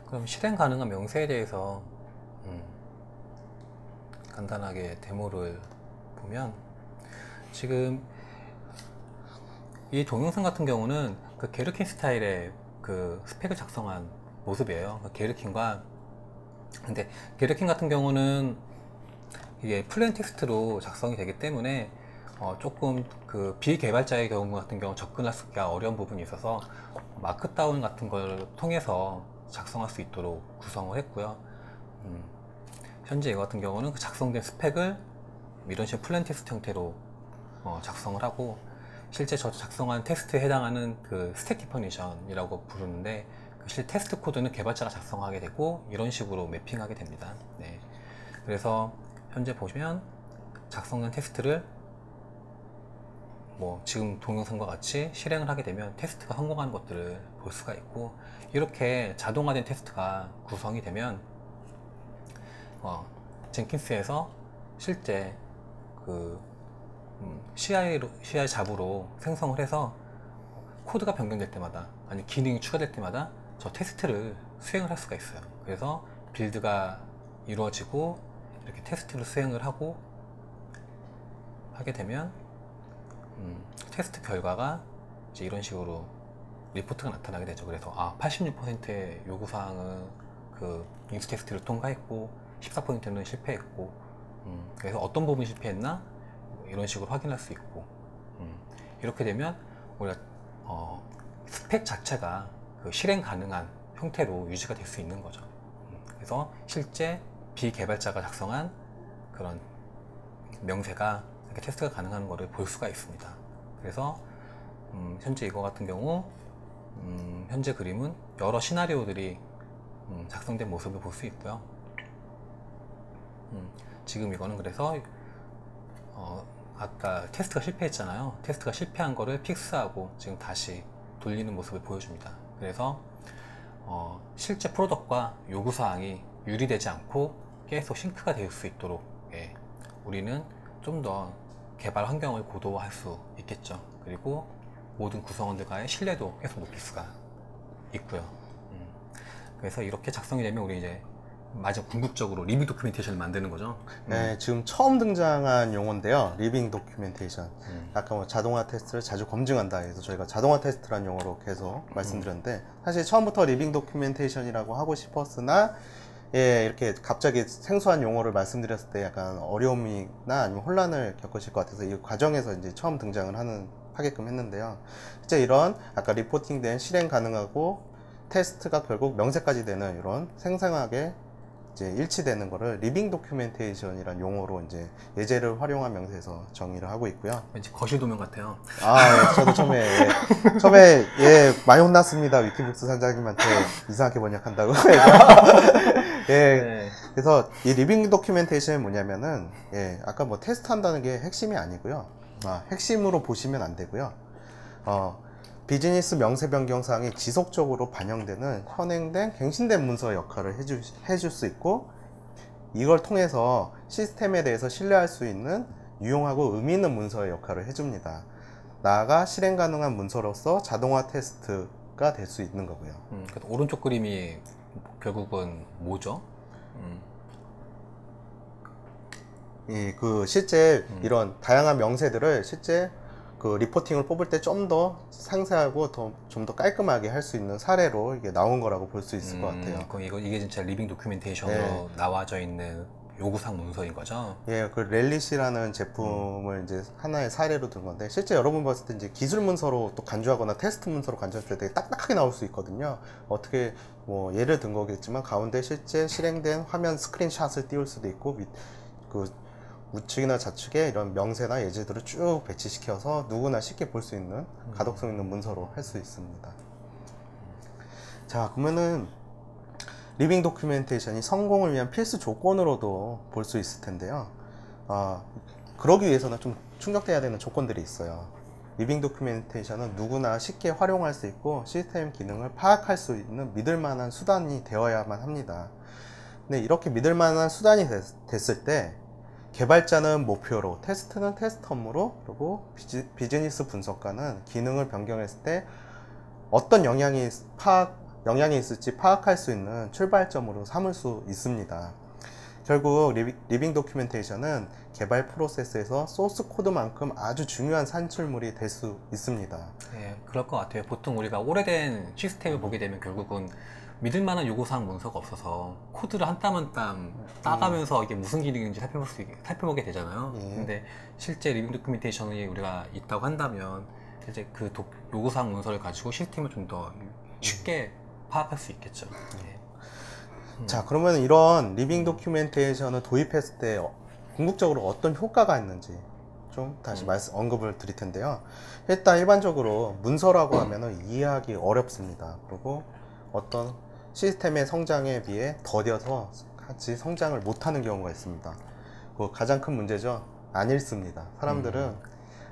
그럼 실행 가능한 명세에 대해서 간단하게 데모를 보면, 지금 이 동영상 같은 경우는 그 게르킨 스타일의 그 스펙을 작성한 모습이에요. 그 게르킨과, 근데 게르킨 같은 경우는 이게 플레인 텍스트로 작성이 되기 때문에 조금 그 비개발자의 경우 같은 경우 접근하기가 어려운 부분이 있어서 마크다운 같은 걸 통해서 작성할 수 있도록 구성을 했고요. 현재 이거 같은 경우는 그 작성된 스펙을 이런 식으로 플레인 텍스트 형태로 작성을 하고, 실제 저 작성한 테스트에 해당하는 그 스택 디퍼니션이라고 부르는데, 그 실 테스트 코드는 개발자가 작성하게 되고 이런 식으로 매핑하게 됩니다. 네. 그래서 현재 보시면 작성된 테스트를 뭐 지금 동영상과 같이 실행을 하게 되면 테스트가 성공하는 것들을 볼 수가 있고, 이렇게 자동화된 테스트가 구성이 되면 젠킨스에서 실제 그 CI 잡으로 생성을 해서 코드가 변경될 때마다 아니 기능이 추가될 때마다 저 테스트를 수행을 할 수가 있어요. 그래서 빌드가 이루어지고 이렇게 테스트를 수행을 하게 되면 테스트 결과가 이제 이런 식으로 리포트가 나타나게 되죠. 그래서 86%의 요구사항은 그 인수 테스트를 통과했고 14%는 실패했고, 그래서 어떤 부분이 실패했나 이런 식으로 확인할 수 있고, 이렇게 되면 우리가 스펙 자체가 그 실행 가능한 형태로 유지가 될 수 있는 거죠. 그래서 실제 비개발자가 작성한 그런 명세가 이렇게 테스트가 가능한 거를 볼 수가 있습니다. 그래서 현재 이거 같은 경우 현재 그림은 여러 시나리오들이 작성된 모습을 볼 수 있고요. 지금 이거는 그래서 아까 테스트가 실패했잖아요. 테스트가 실패한 거를 픽스하고 지금 다시 돌리는 모습을 보여줍니다. 그래서 실제 프로덕트과 요구사항이 유리되지 않고 계속 싱크가 될 수 있도록 우리는 좀 더 개발 환경을 고도화할 수 있겠죠. 그리고 모든 구성원들과의 신뢰도 계속 높일 수가 있고요. 그래서 이렇게 작성이 되면 우리 이제 마지막 궁극적으로 리빙 도큐멘테이션을 만드는 거죠. 네, 지금 처음 등장한 용어인데요. 리빙 도큐멘테이션. 아까 뭐 자동화 테스트를 자주 검증한다 해서 저희가 자동화 테스트라는 용어로 계속 말씀드렸는데, 사실 처음부터 리빙 도큐멘테이션이라고 하고 싶었으나 이렇게 갑자기 생소한 용어를 말씀드렸을 때 약간 어려움이나 아니면 혼란을 겪으실 것 같아서 이 과정에서 이제 처음 등장을 하게끔 했는데요. 실제 이런 아까 리포팅된 실행 가능하고 테스트가 결국 명세까지 되는 이런 생생하게 이제 일치되는 거를 리빙 도큐멘테이션이라는 용어로 이제 예제를 활용한 명세에서 정의를 하고 있고요. 왠지 거실 도면 같아요. 저도 처음에 많이 혼났습니다. 위키북스 사장님한테 이상하게 번역한다고. 네. 그래서 이 리빙 도큐멘테이션이 뭐냐면은 아까 뭐 테스트 한다는 게 핵심이 아니고요. 핵심으로 보시면 안 되고요. 비즈니스 명세 변경 사항이 지속적으로 반영되는 현행된 갱신된 문서 역할을 해줄 수 있고, 이걸 통해서 시스템에 대해서 신뢰할 수 있는 유용하고 의미 있는 문서의 역할을 해줍니다. 나아가 실행 가능한 문서로서 자동화 테스트가 될 수 있는 거고요. 그래서 오른쪽 그림이 결국은 뭐죠? 그 실제 이런 다양한 명세들을 실제 그 리포팅을 뽑을 때 좀 더 상세하고 좀 더 깔끔하게 할 수 있는 사례로 이게 나온 거라고 볼 수 있을 것 같아요. 그럼 이게 진짜 리빙 도큐멘테이션으로 나와져 있는 요구사항 문서인 거죠? 그 렐릿이라는 제품을 이제 하나의 사례로 든 건데, 실제 여러분 봤을 때 이제 기술 문서로 또 간주하거나 테스트 문서로 간주할 때 되게 딱딱하게 나올 수 있거든요. 어떻게 뭐 예를 든 거겠지만 가운데 실제 실행된 화면 스크린샷을 띄울 수도 있고, 그 우측이나 좌측에 이런 명세나 예제들을 쭉 배치시켜서 누구나 쉽게 볼 수 있는 가독성 있는 문서로 할 수 있습니다. 자, 그러면은 리빙 도큐멘테이션이 성공을 위한 필수 조건으로도 볼 수 있을 텐데요. 그러기 위해서는 좀 충족돼야 되는 조건들이 있어요. 리빙 도큐멘테이션은 누구나 쉽게 활용할 수 있고 시스템 기능을 파악할 수 있는 믿을 만한 수단이 되어야만 합니다. 근데 이렇게 믿을 만한 수단이 됐을 때 개발자는 목표로, 테스트는 테스트 업무로, 그리고 비즈니스 분석가는 기능을 변경했을 때 어떤 영향이 있을지 파악할 수 있는 출발점으로 삼을 수 있습니다. 결국 리빙 도큐멘테이션은 개발 프로세스에서 소스 코드만큼 아주 중요한 산출물이 될 수 있습니다. 네, 그럴 것 같아요. 보통 우리가 오래된 시스템을 보게 되면 결국은 믿을 만한 요구사항 문서가 없어서 코드를 한 땀 한 땀 따가면서 이게 무슨 기능인지 살펴보게 되잖아요. 근데 실제 리빙 도큐멘테이션이 우리가 있다고 한다면 이제 그 요구사항 문서를 가지고 시스템을 좀 더 쉽게 파악할 수 있겠죠. 자, 그러면 이런 리빙 도큐멘테이션을 도입했을 때 궁극적으로 어떤 효과가 있는지 좀 다시 언급을 드릴 텐데요. 일단 일반적으로 문서라고 하면은 이해하기 어렵습니다. 그리고 어떤 시스템의 성장에 비해 더뎌서 같이 성장을 못하는 경우가 있습니다. 가장 큰 문제죠. 안 읽습니다. 사람들은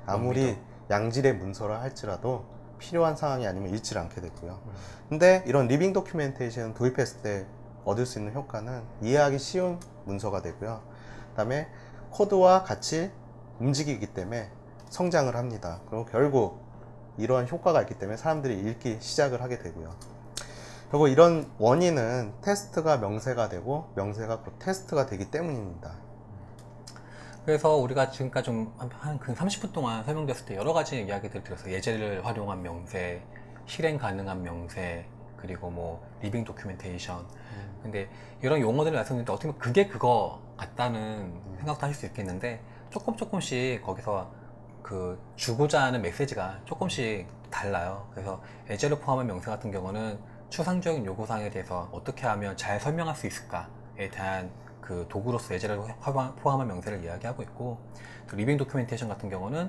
아무리 양질의 문서라 할지라도 필요한 상황이 아니면 읽지 않게 되고요. 근데 이런 리빙 도큐멘테이션 도입했을 때 얻을 수 있는 효과는 이해하기 쉬운 문서가 되고요. 그 다음에 코드와 같이 움직이기 때문에 성장을 합니다. 그리고 결국 이러한 효과가 있기 때문에 사람들이 읽기 시작을 하게 되고요. 그리고 이런 원인은 테스트가 명세가 되고 명세가 곧 테스트가 되기 때문입니다. 그래서 우리가 지금까지 한 30분 동안 설명드렸을 때 여러 가지 이야기들을 들었어요. 예제를 활용한 명세, 실행 가능한 명세, 그리고 뭐 리빙 도큐멘테이션. 근데 이런 용어들을 말씀드렸는데 어떻게 보면 그게 그거 같다는 생각도 하실 수 있겠는데 조금씩 거기서 그 주고자 하는 메시지가 조금씩 달라요. 그래서 예제를 포함한 명세 같은 경우는 추상적인 요구사항에 대해서 어떻게 하면 잘 설명할 수 있을까에 대한 그 도구로서 예제를 포함한 명세를 이야기하고 있고, 또 리빙 도큐멘테이션 같은 경우는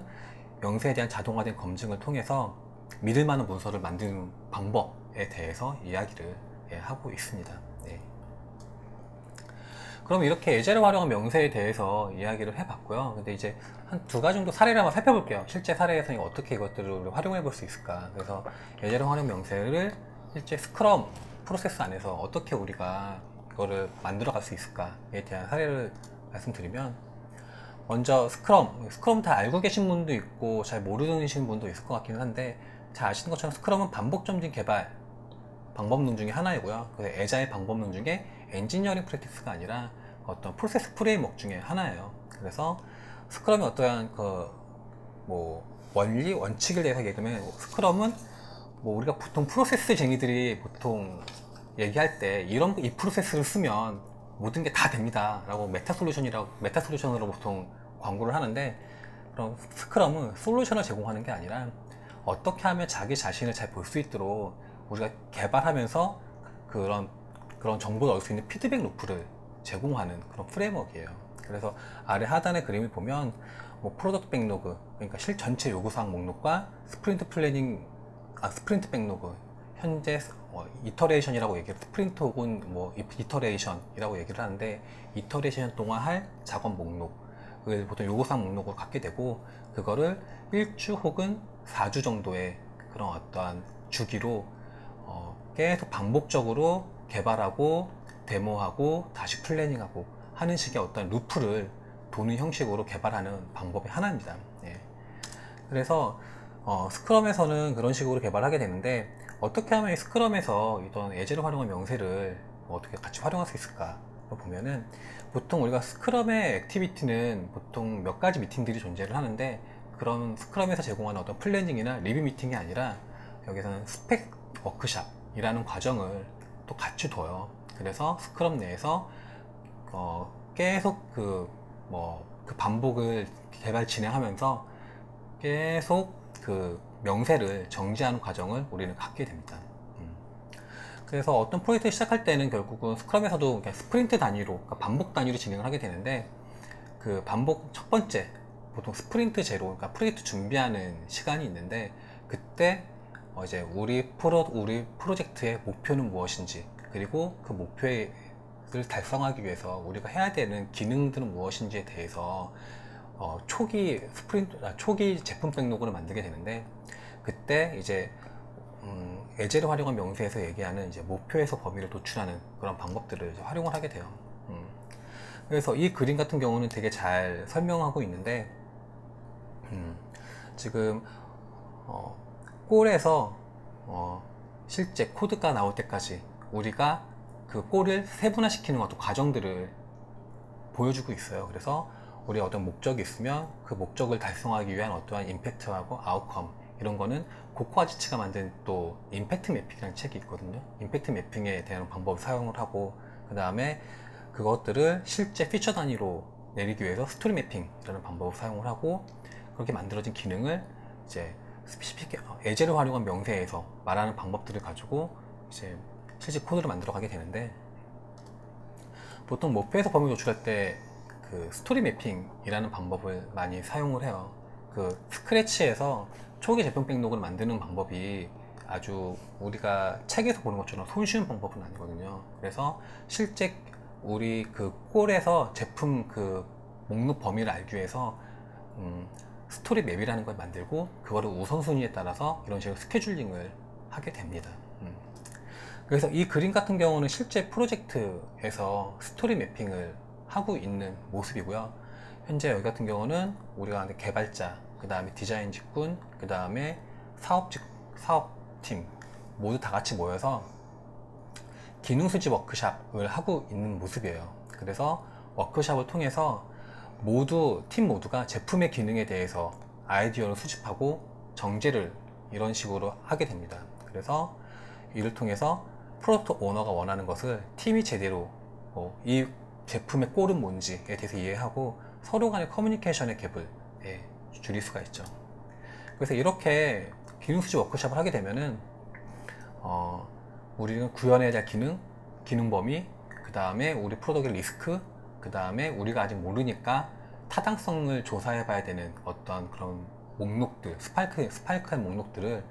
명세에 대한 자동화된 검증을 통해서 믿을 만한 문서를 만드는 방법에 대해서 이야기를 하고 있습니다. 네. 그럼 이렇게 예제를 활용한 명세에 대해서 이야기를 해봤고요. 근데 이제 한 2가지 정도 사례를 한번 살펴볼게요. 실제 사례에서 어떻게 이것들을 활용해 볼 수 있을까. 그래서 예제를 활용 명세를 실제 스크럼 프로세스 안에서 어떻게 우리가 이거를 만들어 갈 수 있을까에 대한 사례를 말씀드리면, 먼저 스크럼 다 알고 계신 분도 있고 잘 모르시는 분도 있을 것 같기는 한데, 잘 아시는 것처럼 스크럼은 반복점진 개발 방법론 중에 하나이고요. 그래서 애자일 방법론 중에 엔지니어링 프랙티스가 아니라 어떤 프로세스 프레임워크 중에 하나예요. 그래서 스크럼이 어떠한 원리, 원칙을 대해서 얘기하면, 스크럼은 우리가 보통 프로세스쟁이들이 보통 얘기할 때 이 프로세스를 쓰면 모든 게 다 됩니다 라고 메타솔루션으로 보통 광고를 하는데, 그럼 스크럼은 솔루션을 제공하는 게 아니라 어떻게 하면 자기 자신을 잘 볼 수 있도록 우리가 개발하면서 그런 정보를 얻을 수 있는 피드백 루프를 제공하는 그런 프레임워크예요. 그래서 아래 하단의 그림을 보면 프로덕트 백로그, 그러니까 전체 요구사항 목록과 스프린트 백로그, 현재 이터레이션이라고 얘기를, 스프린트 혹은 이터레이션이라고 얘기를 하는데, 이터레이션 동안 할 작업 목록을 보통 요구사항 목록으로 갖게 되고, 그거를 1주 혹은 4주 정도의 그런 어떠한 주기로 계속 반복적으로 개발하고 데모하고 다시 플래닝하고 하는 식의 어떤 루프를 도는 형식으로 개발하는 방법의 하나입니다. 예. 그래서 스크럼에서는 그런 식으로 개발하게 되는데, 어떻게 하면 이 스크럼에서 이런 예제를 활용한 명세를 어떻게 같이 활용할 수 있을까 보면은, 보통 우리가 스크럼의 액티비티는 보통 몇 가지 미팅들이 존재를 하는데, 그런 스크럼에서 제공하는 어떤 플래닝이나 리뷰 미팅이 아니라 여기서는 스펙 워크샵이라는 과정을 또 같이 둬요. 그래서 스크럼 내에서 계속 그 반복을 개발 진행하면서 계속 그 명세를 정지하는 과정을 우리는 갖게 됩니다. 그래서 어떤 프로젝트를 시작할 때는 결국은 스크럼에서도 그냥 스프린트 단위로, 그러니까 반복 단위로 진행을 하게 되는데, 그 반복 첫 번째, 보통 스프린트 제로, 그러니까 프로젝트 준비하는 시간이 있는데, 그때 이제 우리 프로젝트의 목표는 무엇인지, 그리고 그 목표를 달성하기 위해서 우리가 해야 되는 기능들은 무엇인지에 대해서 초기 제품 백로그를 만들게 되는데, 그때 이제 예제를 활용한 명세에서 얘기하는 이제 목표에서 범위를 도출하는 그런 방법들을 이제 활용을 하게 돼요. 그래서 이 그림 같은 경우는 되게 잘 설명하고 있는데, 지금 꼴에서 실제 코드가 나올 때까지 우리가 그 꼴을 세분화시키는 어떤 과정들을 보여주고 있어요. 그래서 우리가 어떤 목적이 있으면 그 목적을 달성하기 위한 어떠한 임팩트하고 아웃컴, 이런 거는 코코아지츠가 만든 또 임팩트 매핑이라는 책이 있거든요. 임팩트 매핑에 대한 방법을 사용을 하고, 그 다음에 그것들을 실제 피처 단위로 내리기 위해서 스토리 매핑이라는 방법을 사용을 하고, 그렇게 만들어진 기능을 이제 예제를 활용한 명세에서 말하는 방법들을 가지고 이제 실제 코드를 만들어 가게 되는데, 보통 목표에서 범위 도출할 때 그 스토리 매핑이라는 방법을 많이 사용을 해요. 그 스크래치에서 초기 제품 백로그를 만드는 방법이 아주 우리가 책에서 보는 것처럼 손쉬운 방법은 아니거든요. 그래서 실제 우리 그 꼴에서 제품 그 목록 범위를 알기 위해서 스토리 맵이라는 걸 만들고, 그거를 우선순위에 따라서 이런 식으로 스케줄링을 하게 됩니다. 그래서 이 그림 같은 경우는 실제 프로젝트에서 스토리 매핑을 하고 있는 모습이고요. 현재 여기 같은 경우는 우리가 개발자, 그 다음에 디자인 직군, 그 다음에 사업팀 모두 다 같이 모여서 기능 수집 워크샵을 하고 있는 모습이에요. 그래서 워크샵을 통해서 팀 모두가 제품의 기능에 대해서 아이디어를 수집하고 정제를 이런 식으로 하게 됩니다. 그래서 이를 통해서 프로덕트 오너가 원하는 것을 팀이 제대로 이 제품의 꼴은 뭔지에 대해서 이해하고 서로 간의 커뮤니케이션의 갭을 줄일 수가 있죠. 그래서 이렇게 기능 수집 워크숍을 하게 되면은 우리는 구현해야 될 기능 범위, 그 다음에 우리 프로덕트의 리스크, 그 다음에 우리가 아직 모르니까 타당성을 조사해 봐야 되는 어떤 그런 목록들, 스파이크한 목록들을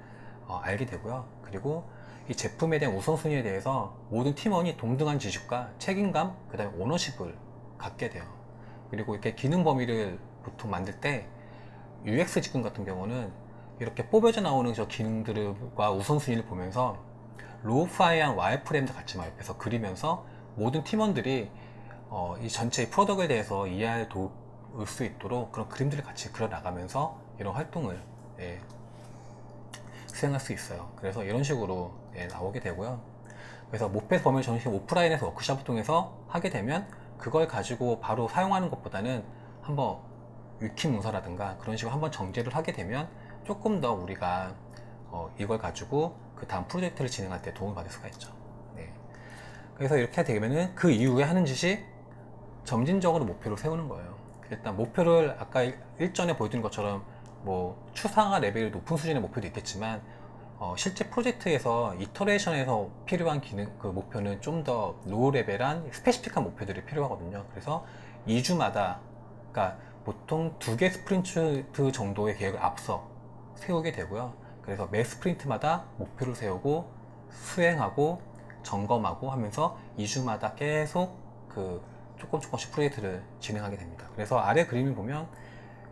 알게 되고요. 그리고 이 제품에 대한 우선순위에 대해서 모든 팀원이 동등한 지식과 책임감, 그 다음에 오너십을 갖게 돼요. 그리고 이렇게 기능 범위를 보통 만들 때 UX 직군 같은 경우는 이렇게 뽑여져 나오는 저 기능들과 우선순위를 보면서 로우파이한 와이어프레임도 같이 옆에서 그리면서 모든 팀원들이 이 전체 프로덕트에 대해서 이해할 도울 수 있도록 그런 그림들을 같이 그려 나가면서 이런 활동을 수행할 수 있어요. 그래서 이런 식으로 나오게 되고요. 그래서 목표 범위를 정식 오프라인에서 워크숍을 통해서 하게 되면 그걸 가지고 바로 사용하는 것보다는 한번 위키 문서라든가 그런 식으로 한번 정제를 하게 되면 조금 더 우리가 이걸 가지고 그 다음 프로젝트를 진행할 때 도움을 받을 수가 있죠. 네. 그래서 이렇게 되면은 그 이후에 하는 짓이 점진적으로 목표를 세우는 거예요. 일단 목표를 아까 일전에 보여드린 것처럼 뭐 추상화 레벨이 높은 수준의 목표도 있겠지만 실제 프로젝트에서 이터레이션에서 필요한 그 목표는 좀 더 로우 레벨한 스페시픽한 목표들이 필요하거든요. 그래서 2주마다 그러니까 보통 2개 스프린트 정도의 계획을 앞서 세우게 되고요. 그래서 매 스프린트마다 목표를 세우고 수행하고 점검하고 하면서 2주마다 계속 그 조금씩 프로젝트를 진행하게 됩니다. 그래서 아래 그림을 보면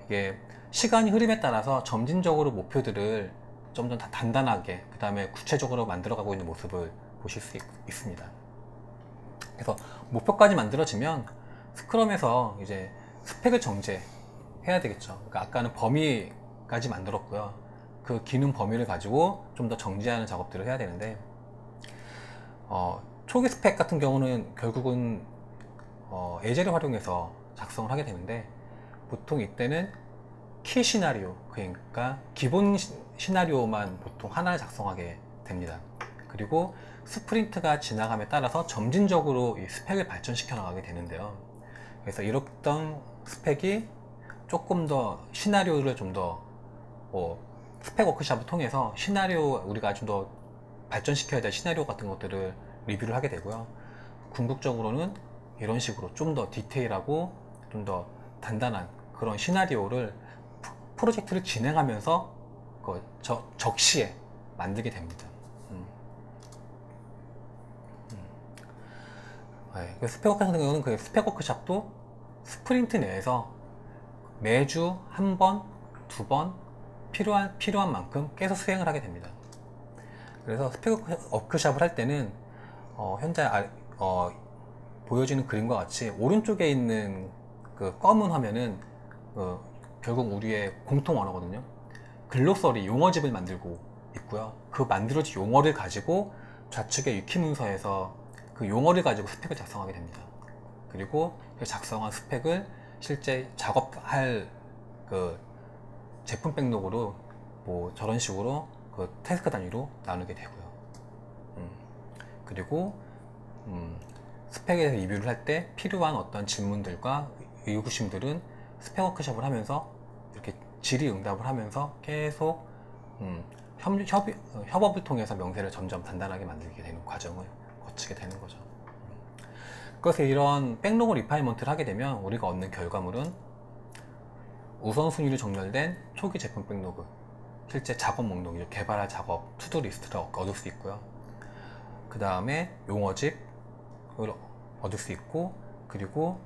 이게 시간이 흐름에 따라서 점진적으로 목표들을 좀 더 단단하게 그 다음에 구체적으로 만들어가고 있는 모습을 보실 수 있습니다. 그래서 목표까지 만들어지면 스크럼에서 이제 스펙을 정제해야 되겠죠. 그러니까 아까는 범위까지 만들었고요. 그 기능 범위를 가지고 좀 더 정제하는 작업들을 해야 되는데 초기 스펙 같은 경우는 결국은 예제를 활용해서 작성을 하게 되는데 보통 이때는 키 시나리오, 그러니까 기본 시나리오만 보통 하나를 작성하게 됩니다. 그리고 스프린트가 지나감에 따라서 점진적으로 이 스펙을 발전시켜 나가게 되는데요. 그래서 이렇던 스펙이 조금 더 시나리오를 좀 더 스펙 워크숍을 통해서 시나리오 우리가 좀 더 발전시켜야 될 시나리오 같은 것들을 리뷰를 하게 되고요. 궁극적으로는 이런 식으로 좀 더 디테일하고 좀 더 단단한 그런 시나리오를 프로젝트를 진행하면서 적시에 만들게 됩니다. 네, 스펙 워크숍 같은 경우는 그 스펙 워크숍도 스프린트 내에서 매주 한 번, 두 번 필요한 만큼 계속 수행을 하게 됩니다. 그래서 스펙 워크숍을 할 때는 현재 보여지는 그림과 같이 오른쪽에 있는 그 검은 화면은 결국 우리의 공통 언어거든요. 글로서리 용어집을 만들고 있고요. 그 만들어진 용어를 가지고 좌측의 위키 문서에서 그 용어를 가지고 스펙을 작성하게 됩니다. 그리고 그 작성한 스펙을 실제 작업할 그 제품 백록으로 뭐 저런 식으로 그 태스크 단위로 나누게 되고요. 그리고 스펙에 대해서 리뷰를 할 때 필요한 어떤 질문들과 의구심들은 스펙 워크숍을 하면서 이렇게 질의응답을 하면서 계속 협업을 통해서 명세를 점점 단단하게 만들게 되는 과정을 거치게 되는 거죠. 그래서 이런 백로그 리파이먼트를 하게 되면 우리가 얻는 결과물은 우선순위로 정렬된 초기 제품 백로그, 실제 작업 목록이죠. 개발할 작업 투두 리스트를 얻을 수 있고요. 그 다음에 용어집을 얻을 수 있고, 그리고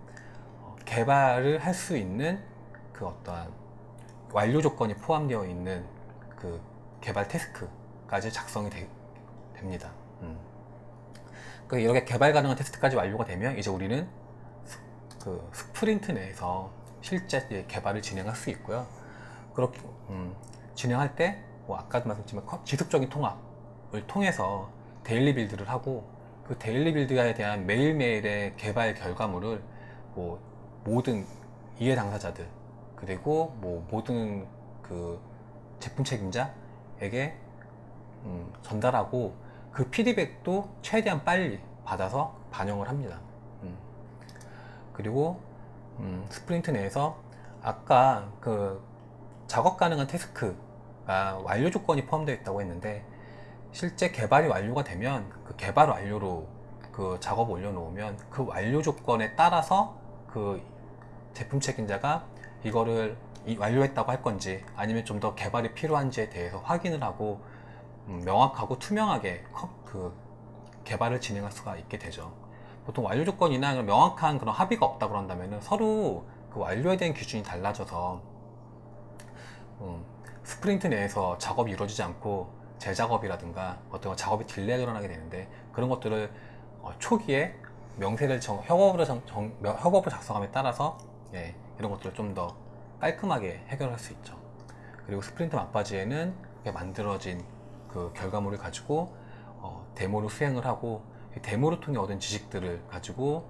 개발을 할 수 있는 그 어떠한 완료 조건이 포함되어 있는 그 개발 태스크까지 작성이 됩니다. 이렇게 개발 가능한 테스트까지 완료가 되면 이제 우리는 그 스프린트 내에서 실제 개발을 진행할 수 있고요. 그렇게 진행할 때 뭐 아까도 말씀드렸지만 지속적인 통합을 통해서 데일리 빌드를 하고, 그 데일리 빌드에 대한 매일매일의 개발 결과물을 뭐 모든 이해 당사자들 그리고 뭐 모든 그 제품 책임자에게 전달하고 그 피드백도 최대한 빨리 받아서 반영을 합니다. 그리고 스프린트 내에서 아까 그 작업 가능한 태스크가 완료 조건이 포함되어 있다고 했는데, 실제 개발이 완료가 되면 그 개발 완료로 그 작업 올려놓으면 그 완료 조건에 따라서 그 제품 책임자가 이거를 완료했다고 할 건지 아니면 좀 더 개발이 필요한지에 대해서 확인을 하고 명확하고 투명하게 그 개발을 진행할 수가 있게 되죠. 보통 완료 조건이나 명확한 그런 합의가 없다 그런다면 서로 그 완료에 대한 기준이 달라져서 스프린트 내에서 작업이 이루어지지 않고 재작업이라든가 어떤 작업이 딜레이가 일어나게 되는데, 그런 것들을 초기에 명세를 협업을 작성함에 따라서 이런 것들을 좀 더 깔끔하게 해결할 수 있죠. 그리고 스프린트 막바지에는 만들어진 그 결과물을 가지고 데모를 수행을 하고, 데모를 통해 얻은 지식들을 가지고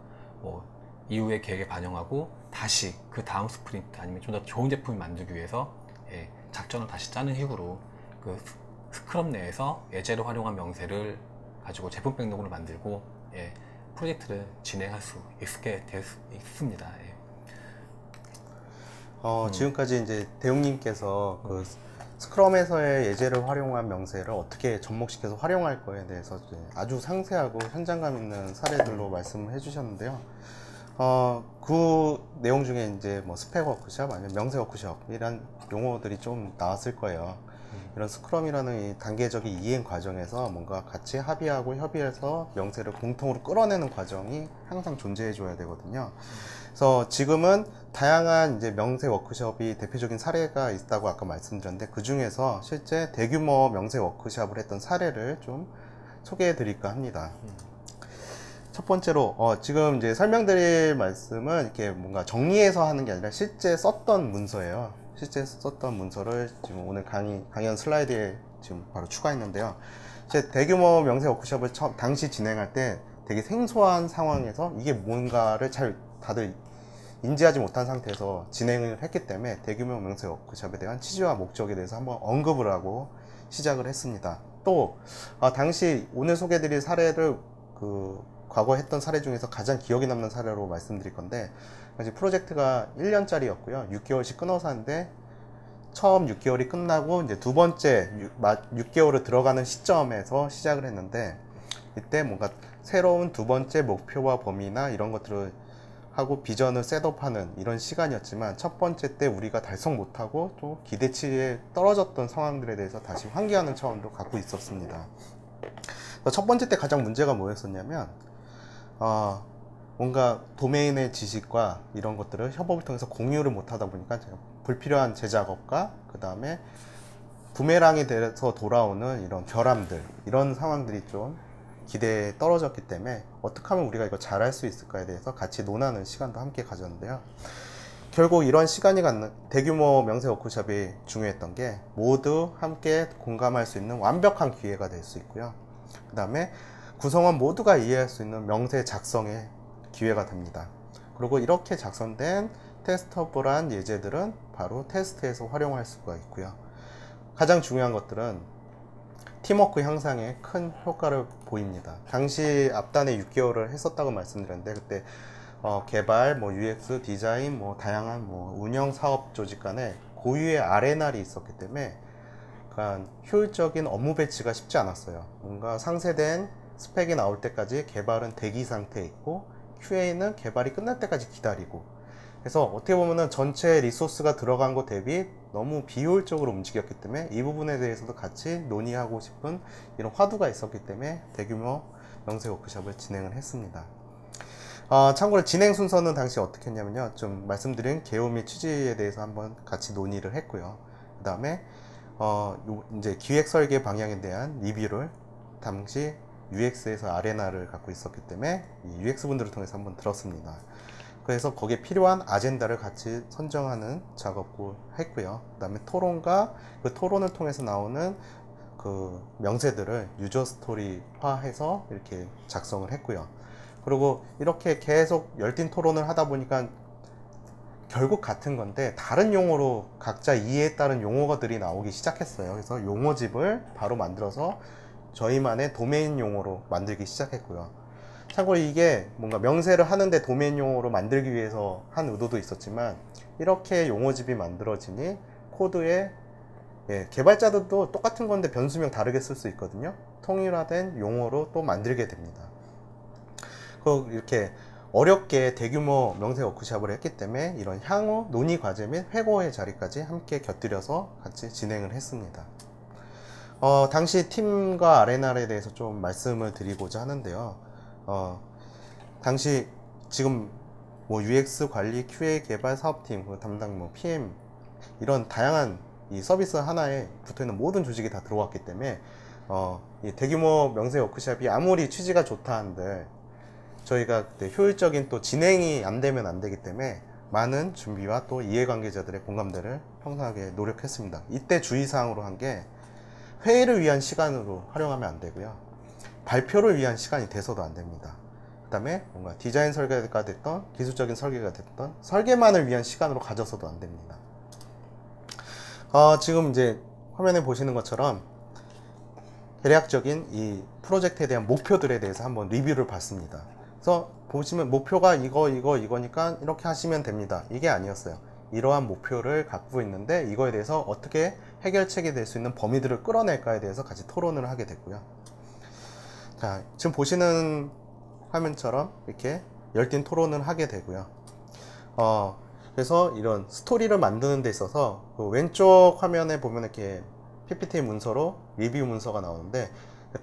이후의 계획에 반영하고 다시 그 다음 스프린트 아니면 좀 더 좋은 제품을 만들기 위해서 작전을 다시 짜는 식으로 그 스크럼 내에서 예제로 활용한 명세를 가지고 제품 백록을 만들고 프로젝트를 진행할 수 있게 있습니다. 지금까지 이제 대웅님께서 그 스크럼에서의 예제를 활용한 명세를 어떻게 접목시켜서 활용할 거에 대해서 이제 아주 상세하고 현장감 있는 사례들로 말씀을 해주셨는데요. 그 내용 중에 이제 뭐 스펙 워크숍 아니면 명세 워크숍 이런 용어들이 좀 나왔을 거예요. 이런 스크럼이라는 이 단계적인 이행 과정에서 뭔가 같이 합의하고 협의해서 명세를 공통으로 끌어내는 과정이 항상 존재해 줘야 되거든요. 그래서 지금은 다양한 이제 명세 워크숍이 대표적인 사례가 있다고 아까 말씀드렸는데, 그 중에서 실제 대규모 명세 워크숍을 했던 사례를 좀 소개해 드릴까 합니다. 첫 번째로 지금 이제 설명드릴 말씀은 이렇게 뭔가 정리해서 하는 게 아니라 실제 썼던 문서예요. 실제 썼던 문서를 지금 오늘 강연 슬라이드에 지금 바로 추가했는데요. 제 대규모 명세 워크숍을 당시 진행할 때 되게 생소한 상황에서 이게 뭔가를 잘 다들 인지하지 못한 상태에서 진행을 했기 때문에 대규모 명세 워크숍에 대한 취지와 목적에 대해서 한번 언급을 하고 시작을 했습니다. 또 당시 오늘 소개해드릴 사례를 과거 했던 사례 중에서 가장 기억에 남는 사례로 말씀드릴 건데, 프로젝트가 1년짜리였고요. 6개월씩 끊어서 하는데 처음 6개월이 끝나고 이제 두 번째 6개월을 들어가는 시점에서 시작을 했는데, 이때 뭔가 새로운 두 번째 목표와 범위나 이런 것들을 하고 비전을 셋업하는 이런 시간이었지만, 첫 번째 때 우리가 달성 못하고 또 기대치에 떨어졌던 상황들에 대해서 다시 환기하는 차원도 갖고 있었습니다. 첫 번째 때 가장 문제가 뭐였었냐면 뭔가 도메인의 지식과 이런 것들을 협업을 통해서 공유를 못하다 보니까 불필요한 재작업과 그 다음에 부메랑이 돼서 돌아오는 이런 결함들, 이런 상황들이 좀 기대에 떨어졌기 때문에 어떻게 하면 우리가 이거 잘할 수 있을까에 대해서 같이 논하는 시간도 함께 가졌는데요. 결국 이런 시간이 갖는 대규모 명세 워크숍이 중요했던 게 모두 함께 공감할 수 있는 완벽한 기회가 될 수 있고요. 그 다음에 구성원 모두가 이해할 수 있는 명세 작성의 기회가 됩니다. 그리고 이렇게 작성된 테스터블한 예제들은 바로 테스트에서 활용할 수가 있고요. 가장 중요한 것들은 팀워크 향상에 큰 효과를 보입니다. 당시 앞단에 6개월을 했었다고 말씀드렸는데, 그때 개발, UX, 디자인, 다양한 운영 사업 조직 간에 고유의 아레나리 있었기 때문에 그러니까 효율적인 업무 배치가 쉽지 않았어요. 뭔가 상세된 스펙이 나올 때까지 개발은 대기 상태에 있고 QA는 개발이 끝날 때까지 기다리고, 그래서 어떻게 보면은 전체 리소스가 들어간 것 대비 너무 비효율적으로 움직였기 때문에 이 부분에 대해서도 같이 논의하고 싶은 이런 화두가 있었기 때문에 대규모 명세 워크숍을 진행을 했습니다. 참고로 진행 순서는 당시 어떻게 했냐면요, 좀 말씀드린 개요 및 취지에 대해서 한번 같이 논의를 했고요. 그 다음에 이제 기획 설계 방향에 대한 리뷰를 당시 UX에서 아레나를 갖고 있었기 때문에 이 UX 분들을 통해서 한번 들었습니다. 그래서 거기에 필요한 아젠다를 같이 선정하는 작업을 했고요. 그 다음에 토론과 그 토론을 통해서 나오는 그 명세들을 유저 스토리화해서 이렇게 작성을 했고요. 그리고 이렇게 계속 열띤 토론을 하다 보니까 결국 같은 건데 다른 용어로 각자 이해에 따른 용어들이 나오기 시작했어요. 그래서 용어집을 바로 만들어서 저희만의 도메인 용어로 만들기 시작했고요. 참고로 이게 뭔가 명세를 하는데 도메인 용어로 만들기 위해서 한 의도도 있었지만, 이렇게 용어집이 만들어지니 코드에 개발자들도 똑같은 건데 변수명 다르게 쓸 수 있거든요. 통일화된 용어로 또 만들게 됩니다. 이렇게 어렵게 대규모 명세 워크숍을 했기 때문에 이런 향후 논의 과제 및 회고의 자리까지 함께 곁들여서 같이 진행을 했습니다. 당시 팀과 R&R에 대해서 좀 말씀을 드리고자 하는데요. 당시 지금 뭐 UX 관리, QA 개발 사업팀, 담당 뭐 PM, 이런 다양한 이 서비스 하나에 붙어있는 모든 조직이 다 들어왔기 때문에 이 대규모 명세 워크숍이 아무리 취지가 좋다 한들 저희가 효율적인 또 진행이 안 되면 안 되기 때문에 많은 준비와 또 이해관계자들의 공감대를 형성하게 노력했습니다. 이때 주의사항으로 한 게, 회의를 위한 시간으로 활용하면 안 되고요, 발표를 위한 시간이 돼서도 안 됩니다. 그 다음에 뭔가 디자인 설계가 됐던 기술적인 설계가 됐던 설계만을 위한 시간으로 가져서도 안 됩니다. 지금 이제 화면에 보시는 것처럼 대략적인 이 프로젝트에 대한 목표들에 대해서 한번 리뷰를 봤습니다. 그래서 보시면 목표가 이거니까 이렇게 하시면 됩니다, 이게 아니었어요. 이러한 목표를 갖고 있는데 이거에 대해서 어떻게 해결책이 될 수 있는 범위들을 끌어낼까에 대해서 같이 토론을 하게 됐고요. 자, 지금 보시는 화면처럼 이렇게 열띤 토론을 하게 되고요. 그래서 이런 스토리를 만드는 데 있어서 그 왼쪽 화면에 보면 이렇게 PPT 문서로 리뷰 문서가 나오는데,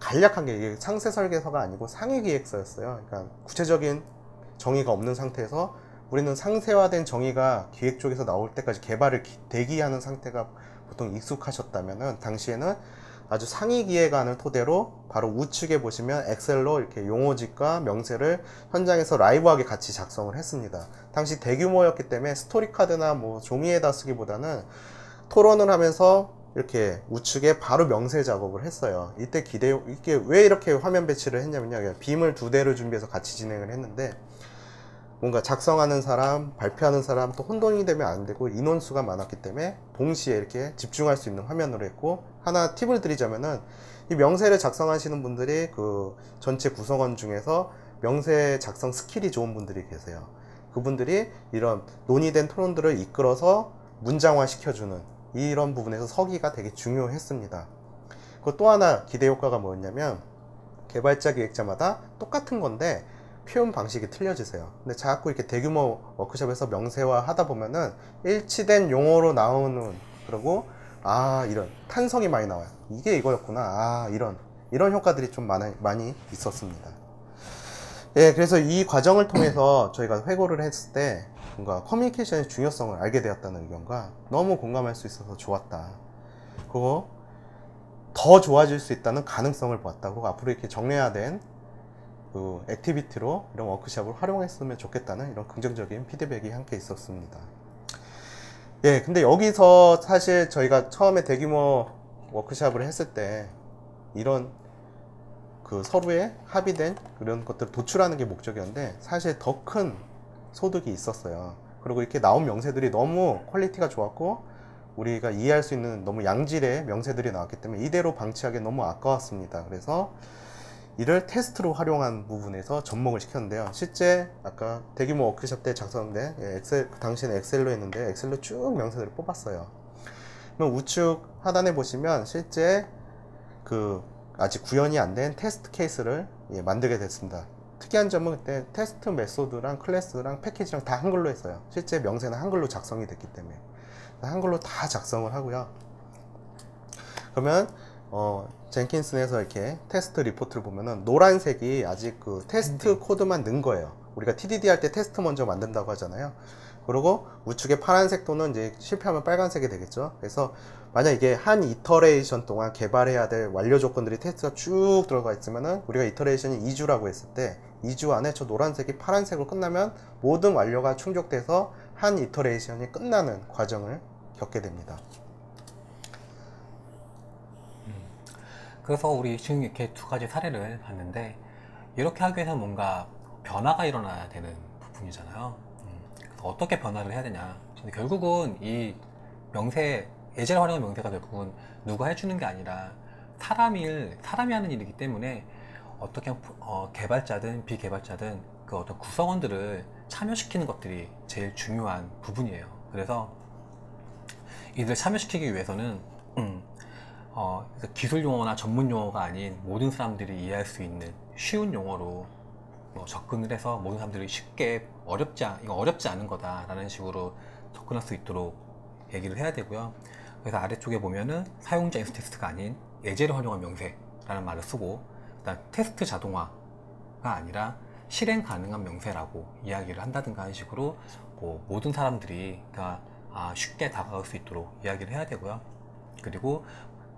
간략한 게 이게 상세 설계서가 아니고 상위 기획서였어요. 그러니까 구체적인 정의가 없는 상태에서 우리는 상세화된 정의가 기획 쪽에서 나올 때까지 개발을 대기하는 상태가 보통 익숙하셨다면은, 당시에는 아주 상위 기획안을 토대로 바로 우측에 보시면 엑셀로 이렇게 용어집과 명세를 현장에서 라이브하게 같이 작성을 했습니다. 당시 대규모였기 때문에 스토리 카드나 뭐 종이에다 쓰기보다는 토론을 하면서 이렇게 우측에 바로 명세 작업을 했어요. 이때 이게 왜 이렇게 화면 배치를 했냐면요, 빔을 2대를 준비해서 같이 진행을 했는데, 뭔가 작성하는 사람, 발표하는 사람 또 혼동이 되면 안 되고 인원수가 많았기 때문에 동시에 이렇게 집중할 수 있는 화면으로 했고, 하나 팁을 드리자면은 이 명세를 작성하시는 분들이 그 전체 구성원 중에서 명세 작성 스킬이 좋은 분들이 계세요. 그분들이 이런 논의된 토론들을 이끌어서 문장화 시켜주는 이런 부분에서 서기가 되게 중요했습니다. 그리고 또 하나 기대 효과가 뭐였냐면, 개발자 기획자마다 똑같은 건데 표현 방식이 틀려지세요. 근데 자꾸 이렇게 대규모 워크숍에서 명세화 하다 보면은 일치된 용어로 나오는, 그리고 이런 탄성이 많이 나와요. 이게 이거였구나. 이런 효과들이 좀 많이 있었습니다. 예, 그래서 이 과정을 통해서 저희가 회고를 했을 때 뭔가 커뮤니케이션의 중요성을 알게 되었다는 의견과 너무 공감할 수 있어서 좋았다, 그리고 더 좋아질 수 있다는 가능성을 보았다, 그리고 앞으로 이렇게 정례화된 그 액티비티로 이런 워크숍을 활용했으면 좋겠다는 이런 긍정적인 피드백이 함께 있었습니다. 예, 근데 여기서 사실 저희가 처음에 대규모 워크숍을 했을 때 이런 그 서로의 합의된 그런 것들을 도출하는 게 목적이었는데, 사실 더 큰 소득이 있었어요. 그리고 이렇게 나온 명세들이 너무 퀄리티가 좋았고 우리가 이해할 수 있는 너무 양질의 명세들이 나왔기 때문에 이대로 방치하기 너무 아까웠습니다. 그래서 이를 테스트로 활용한 부분에서 접목을 시켰는데요. 실제 아까 대규모 워크숍 때 작성된 엑셀, 당시에는 엑셀로 했는데 엑셀로 쭉 명세들을 뽑았어요. 그럼 우측 하단에 보시면 실제 그 아직 구현이 안 된 테스트 케이스를 만들게 됐습니다. 특이한 점은 그때 테스트 메소드랑 클래스랑 패키지랑 다 한글로 했어요. 실제 명세는 한글로 작성이 됐기 때문에 한글로 다 작성을 하고요. 그러면 젠킨스에서 이렇게 테스트 리포트를 보면은 노란색이 아직 그 테스트 코드만 넣은 거예요. 우리가 TDD 할 때 테스트 먼저 만든다고 하잖아요. 그리고 우측에 파란색 또는 이제 실패하면 빨간색이 되겠죠. 그래서 만약 이게 한 이터레이션 동안 개발해야 될 완료 조건들이 테스트가 쭉 들어가 있으면은, 우리가 이터레이션이 2주라고 했을 때 2주 안에 저 노란색이 파란색으로 끝나면 모든 완료가 충족돼서 한 이터레이션이 끝나는 과정을 겪게 됩니다. 그래서 우리 지금 이렇게 두 가지 사례를 봤는데, 이렇게 하기 위해서 뭔가 변화가 일어나야 되는 부분이잖아요. 그래서 어떻게 변화를 해야 되냐. 결국은 이 명세, 예제를 활용한 명세가 결국은 누가 해주는 게 아니라 사람이 하는 일이기 때문에 어떻게 개발자든 비개발자든 그 어떤 구성원들을 참여시키는 것들이 제일 중요한 부분이에요. 그래서 이들을 참여시키기 위해서는 기술 용어나 전문 용어가 아닌 모든 사람들이 이해할 수 있는 쉬운 용어로 접근을 해서 모든 사람들이 쉽게 이거 어렵지 않은 거다라는 식으로 접근할 수 있도록 얘기를 해야 되고요. 그래서 아래쪽에 보면은 사용자 인수 테스트가 아닌 예제를 활용한 명세라는 말을 쓰고, 일단 테스트 자동화가 아니라 실행 가능한 명세라고 이야기를 한다든가 하는 식으로 모든 사람들이 쉽게 다가갈 수 있도록 이야기를 해야 되고요. 그리고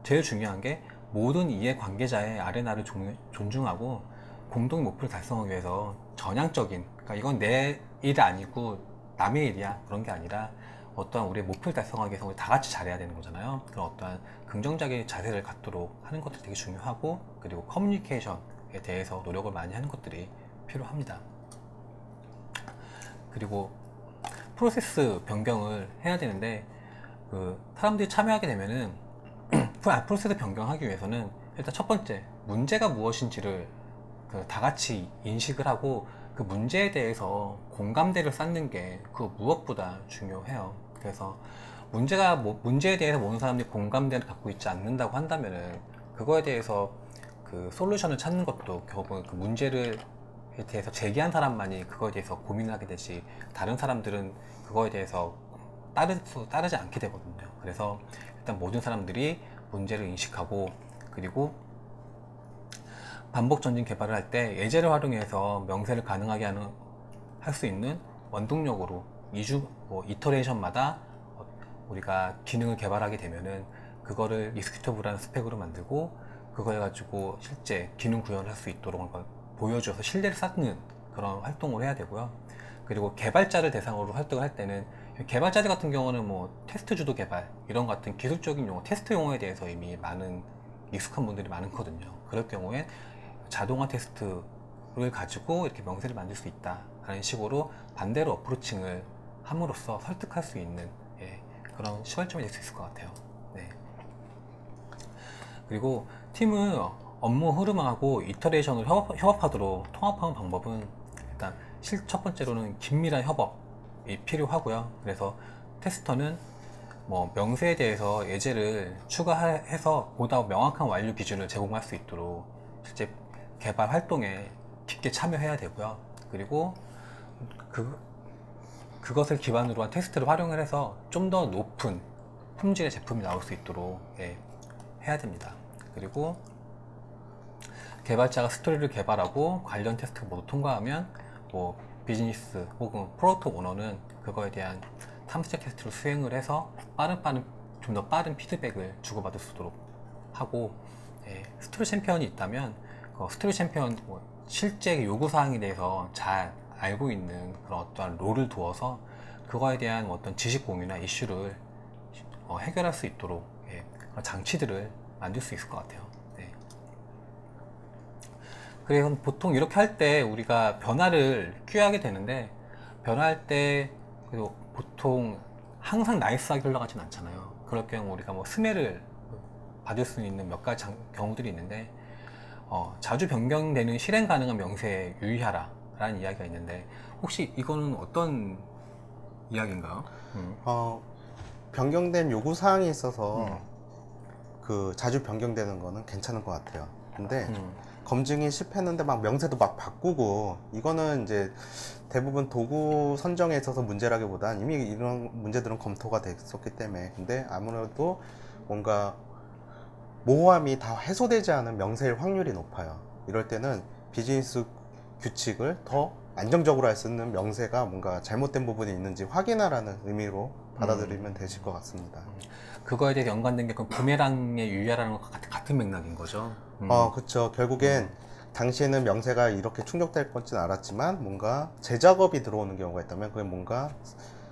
제일 중요한 게 모든 이해 관계자의 R&R을 존중하고 공동 목표를 달성하기 위해서 전향적인, 그러니까 이건 내 일 아니고 남의 일이야 그런 게 아니라 어떠한 우리의 목표를 달성하기 위해서 우리 다 같이 잘해야 되는 거잖아요. 그런 어떠한 긍정적인 자세를 갖도록 하는 것들이 되게 중요하고, 그리고 커뮤니케이션에 대해서 노력을 많이 하는 것들이 필요합니다. 그리고 프로세스 변경을 해야 되는데, 사람들이 참여하게 되면은 프로세스 변경하기 위해서는 일단 첫 번째 문제가 무엇인지를 다 같이 인식을 하고 그 문제에 대해서 공감대를 쌓는 게 무엇보다 중요해요. 그래서 문제에 대해서 모든 사람들이 공감대를 갖고 있지 않는다고 한다면은 그거에 대해서 솔루션을 찾는 것도 결국은 그 문제를 대해서 제기한 사람만이 그거에 대해서 고민을 하게 되지, 다른 사람들은 그거에 대해서 따르지 않게 되거든요. 그래서 일단 모든 사람들이 문제를 인식하고, 그리고 반복 전진 개발을 할 때 예제를 활용해서 명세를 가능하게 할 수 있는 원동력으로 이터레이션마다 우리가 기능을 개발하게 되면은 그거를 익스큐터블한 스펙으로 만들고, 그걸 가지고 실제 기능 구현을 할 수 있도록 보여줘서 신뢰를 쌓는 그런 활동을 해야 되고요. 그리고 개발자를 대상으로 활동을 할 때는, 개발자들 같은 경우는 테스트 주도 개발 이런 같은 기술적인 용어, 테스트 용어에 대해서 이미 익숙한 분들이 많거든요. 그럴 경우에 자동화 테스트를 가지고 이렇게 명세를 만들 수 있다 라는 식으로 반대로 어프로칭을 함으로써 설득할 수 있는 그런 시발점이 될 수 있을 것 같아요. 네. 그리고 팀은 업무 흐름하고 이터레이션을 협업하도록 통합하는 방법은, 일단 첫 번째로는 긴밀한 협업이 필요하고요. 그래서 테스터는 명세에 대해서 예제를 추가해서 보다 명확한 완료 기준을 제공할 수 있도록 실제 개발 활동에 깊게 참여해야 되고요. 그리고 그것을 기반으로 한 테스트를 활용을 해서 좀 더 높은 품질의 제품이 나올 수 있도록 해야 됩니다. 그리고 개발자가 스토리를 개발하고 관련 테스트 모두 통과하면 비즈니스 혹은 프로덕트 오너는 그거에 대한 탐색 테스트를 수행을 해서 좀 더 빠른 피드백을 주고받을 수 있도록 하고, 스토리 챔피언이 있다면 스토리 챔피언 실제 요구사항에 대해서 잘 알고 있는 그런 어떠한 롤을 두어서 그거에 대한 어떤 지식 공유나 이슈를 해결할 수 있도록 그런 장치들을 만들 수 있을 것 같아요. 네. 그래서 보통 이렇게 할 때 우리가 변화를 꾀하게 되는데, 변화할 때 보통 항상 나이스하게 흘러가진 않잖아요. 그럴 경우 우리가 스매를 받을 수 있는 몇 가지 경우들이 있는데, 자주 변경되는 실행 가능한 명세에 유의하라 라는 이야기가 있는데, 혹시 이거는 어떤 이야기인가요? 변경된 요구사항이 있어서 자주 변경되는 거는 괜찮은 것 같아요. 근데 검증이 실패했는데 막 명세도 막 바꾸고, 이거는 이제 대부분 도구 선정에 있어서 문제라기보단 이미 이런 문제들은 검토가 됐었기 때문에, 근데 아무래도 뭔가 모호함이 다 해소되지 않은 명세일 확률이 높아요. 이럴 때는 비즈니스 규칙을 더 안정적으로 할 수 있는 명세가 뭔가 잘못된 부분이 있는지 확인하라는 의미로 받아들이면 되실 것 같습니다. 그거에 대해 연관된 게 부메랑에 유의하라는 것 같은 맥락인 거죠. 그쵸. 결국엔 당시에는 명세가 이렇게 충족될 건지는 알았지만 뭔가 재작업이 들어오는 경우가 있다면 그게 뭔가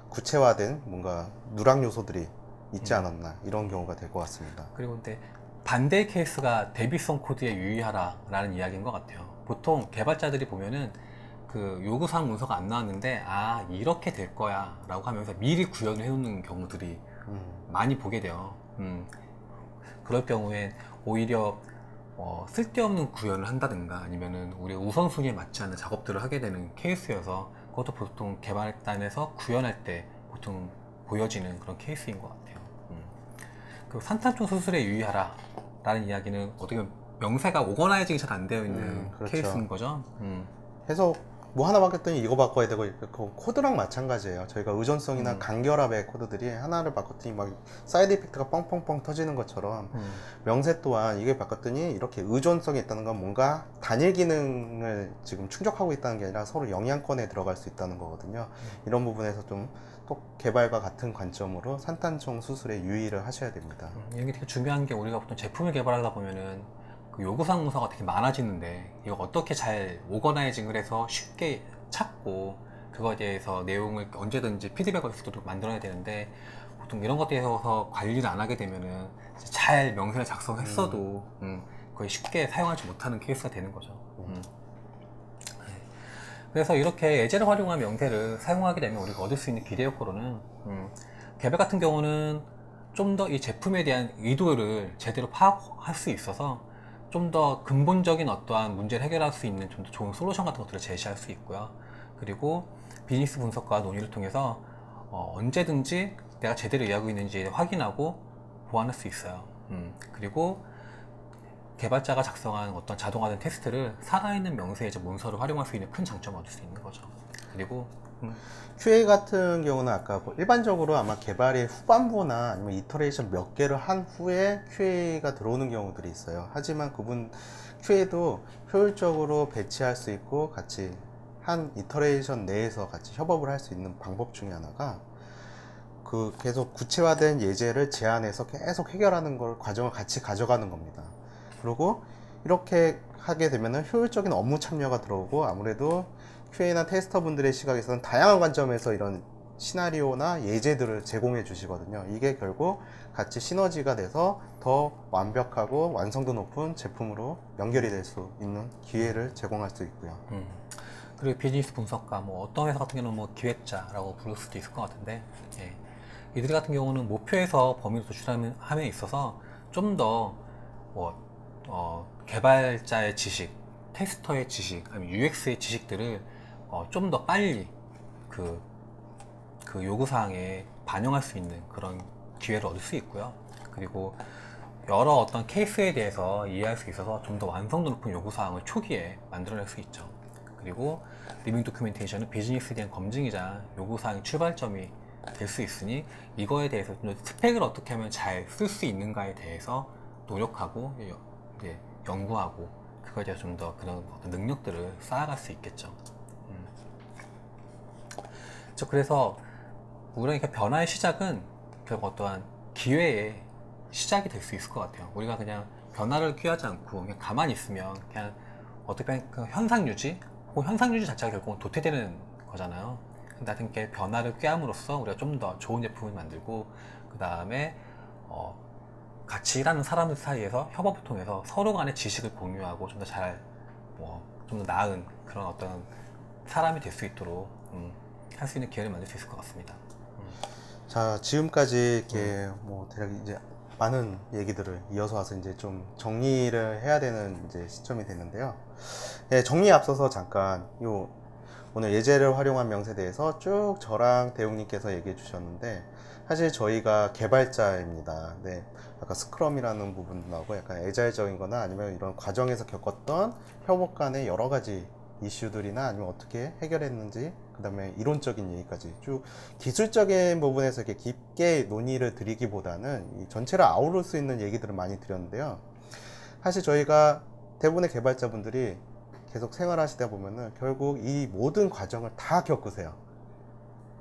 구체화된 뭔가 누락 요소들이 있지 않았나, 이런 경우가 될 것 같습니다. 그리고 근데 반대의 케이스가 대비성 코드에 유의하라 라는 이야기인 것 같아요. 보통 개발자들이 보면은 그 요구사항 문서가 안 나왔는데 아 이렇게 될 거야 라고 하면서 미리 구현을 해놓는 경우들이 많이 보게 돼요. 그럴 경우엔 오히려 쓸데없는 구현을 한다든가 아니면은 우리 우선순위에 맞지 않는 작업들을 하게 되는 케이스여서 그것도 보통 개발단에서 구현할 때 보통 보여지는 그런 케이스인 것 같아요. 그 산탄총 수술에 유의하라 라는 이야기는 어떻게 보면 명세가 오거나이징이 잘 안 되어 있는 그렇죠. 케이스인 거죠. 해서 뭐 하나 바꿨더니 이거 바꿔야 되고 그 코드랑 마찬가지예요. 저희가 의존성이나 간결합의 코드들이 하나를 바꿨더니 막 사이드 이펙트가 뻥뻥뻥 터지는 것처럼 명세 또한 이게 바꿨더니 이렇게 의존성이 있다는 건 뭔가 단일 기능을 지금 충족하고 있다는 게 아니라 서로 영향권에 들어갈 수 있다는 거거든요. 이런 부분에서 좀 또 개발과 같은 관점으로 산탄총 수술에 유의를 하셔야 됩니다. 이게 되게 중요한 게 우리가 보통 제품을 개발하다 보면은 그 요구사항 문서가 되게 많아지는데 이거 어떻게 잘 오거나이징을 해서 쉽게 찾고 그거에 대해서 내용을 언제든지 피드백을 할 수 있도록 만들어야 되는데 보통 이런 것들에 대해서 관리를 안 하게 되면은 잘 명세를 작성했어도 거의 쉽게 사용하지 못하는 케이스가 되는 거죠. 그래서 이렇게 예제를 활용한 명세를 사용하게 되면 우리가 얻을 수 있는 기대 효과로는 개발 같은 경우는 좀 더 이 제품에 대한 의도를 제대로 파악할 수 있어서 좀 더 근본적인 어떠한 문제를 해결할 수 있는 좀 더 좋은 솔루션 같은 것들을 제시할 수 있고요. 그리고 비즈니스 분석과 논의를 통해서 언제든지 내가 제대로 이해하고 있는지 확인하고 보완할 수 있어요. 그리고 개발자가 작성한 어떤 자동화된 테스트를 살아있는 명세의 문서를 활용할 수 있는 큰 장점을 얻을 수 있는 거죠. 그리고 QA 같은 경우는 아까 뭐 일반적으로 아마 개발의 후반부나 아니면 이터레이션 몇 개를 한 후에 QA가 들어오는 경우들이 있어요. 하지만 그분 QA도 효율적으로 배치할 수 있고 같이 한 이터레이션 내에서 같이 협업을 할 수 있는 방법 중에 하나가 그 계속 구체화된 예제를 제안해서 계속 해결하는 걸 과정을 같이 가져가는 겁니다. 그리고 이렇게 하게 되면 효율적인 업무 참여가 들어오고 아무래도 QA나 테스터 분들의 시각에서는 다양한 관점에서 이런 시나리오나 예제들을 제공해 주시거든요. 이게 결국 같이 시너지가 돼서 더 완벽하고 완성도 높은 제품으로 연결이 될 수 있는 기회를 제공할 수 있고요. 그리고 비즈니스 분석가, 뭐 어떤 회사 같은 경우는 뭐 기획자라고 부를 수도 있을 것 같은데, 예. 이들 같은 경우는 목표에서 범위를 도출함에 있어서 좀 더 개발자의 지식, 테스터의 지식, 아니면 UX의 지식들을 좀 더 빨리 그 요구사항에 반영할 수 있는 그런 기회를 얻을 수 있고요. 그리고 여러 어떤 케이스에 대해서 이해할 수 있어서 좀 더 완성도 높은 요구사항을 초기에 만들어낼 수 있죠. 그리고 리빙 도큐멘테이션은 비즈니스에 대한 검증이자 요구사항의 출발점이 될 수 있으니 이거에 대해서 좀 스펙을 어떻게 하면 잘 쓸 수 있는가에 대해서 노력하고 이제 연구하고 그거에 대해서 좀 더 그런 어떤 능력들을 쌓아갈 수 있겠죠. 그래서 우리가 변화의 시작은 결국 어떠한 기회의 시작이 될 수 있을 것 같아요. 우리가 그냥 변화를 꾀하지 않고 그냥 가만히 있으면 그냥 어떻게 보면 그 현상 유지 혹은 현상 유지 자체가 결국은 도태되는 거잖아요. 근데 하여튼 게 변화를 꾀함으로써 우리가 좀 더 좋은 제품을 만들고 그 다음에 같이 일하는 사람들 사이에서 협업을 통해서 서로 간의 지식을 공유하고 좀 더 잘 좀 더 나은 그런 어떤 사람이 될 수 있도록 할 수 있는 기회를 만들 수 있을 것 같습니다. 자, 지금까지 이렇게 뭐 대략 이제 많은 얘기들을 이어서 와서 이제 좀 정리를 해야 되는 이제 시점이 됐는데요. 예, 정리에 앞서서 잠깐 오늘 예제를 활용한 명세에 대해서 쭉 저랑 대웅님께서 얘기해 주셨는데 사실 저희가 개발자입니다. 네, 아까 스크럼이라는 부분도 나오고 약간 애자일적인 거나 아니면 이런 과정에서 겪었던 협업 간의 여러 가지 이슈들이나 아니면 어떻게 해결했는지 그 다음에 이론적인 얘기까지 쭉 기술적인 부분에서 이렇게 깊게 논의를 드리기보다는 이 전체를 아우를 수 있는 얘기들을 많이 드렸는데요. 사실 저희가 대부분의 개발자분들이 계속 생활하시다 보면은 결국 이 모든 과정을 다 겪으세요.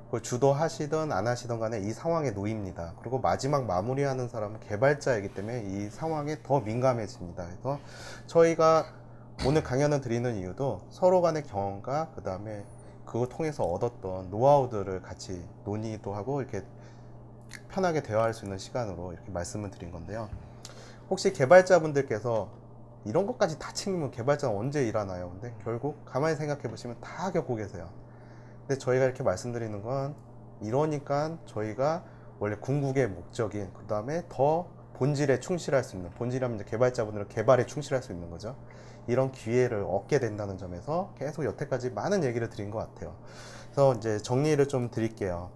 그걸 주도하시든 안 하시든 간에 이 상황에 놓입니다. 그리고 마지막 마무리하는 사람은 개발자이기 때문에 이 상황에 더 민감해집니다. 그래서 저희가 오늘 강연을 드리는 이유도 서로 간의 경험과 그 다음에 그걸 통해서 얻었던 노하우들을 같이 논의도 하고 이렇게 편하게 대화할 수 있는 시간으로 이렇게 말씀을 드린 건데요. 혹시 개발자분들께서 이런 것까지 다 챙기면 개발자는 언제 일하나요? 근데 결국 가만히 생각해 보시면 다 겪고 계세요. 근데 저희가 이렇게 말씀드리는 건 이러니까 저희가 원래 궁극의 목적인 그 다음에 더 본질에 충실할 수 있는, 본질이라면 이제 개발자분들은 개발에 충실할 수 있는 거죠. 이런 기회를 얻게 된다는 점에서 계속 여태까지 많은 얘기를 드린 것 같아요. 그래서 이제 정리를 좀 드릴게요.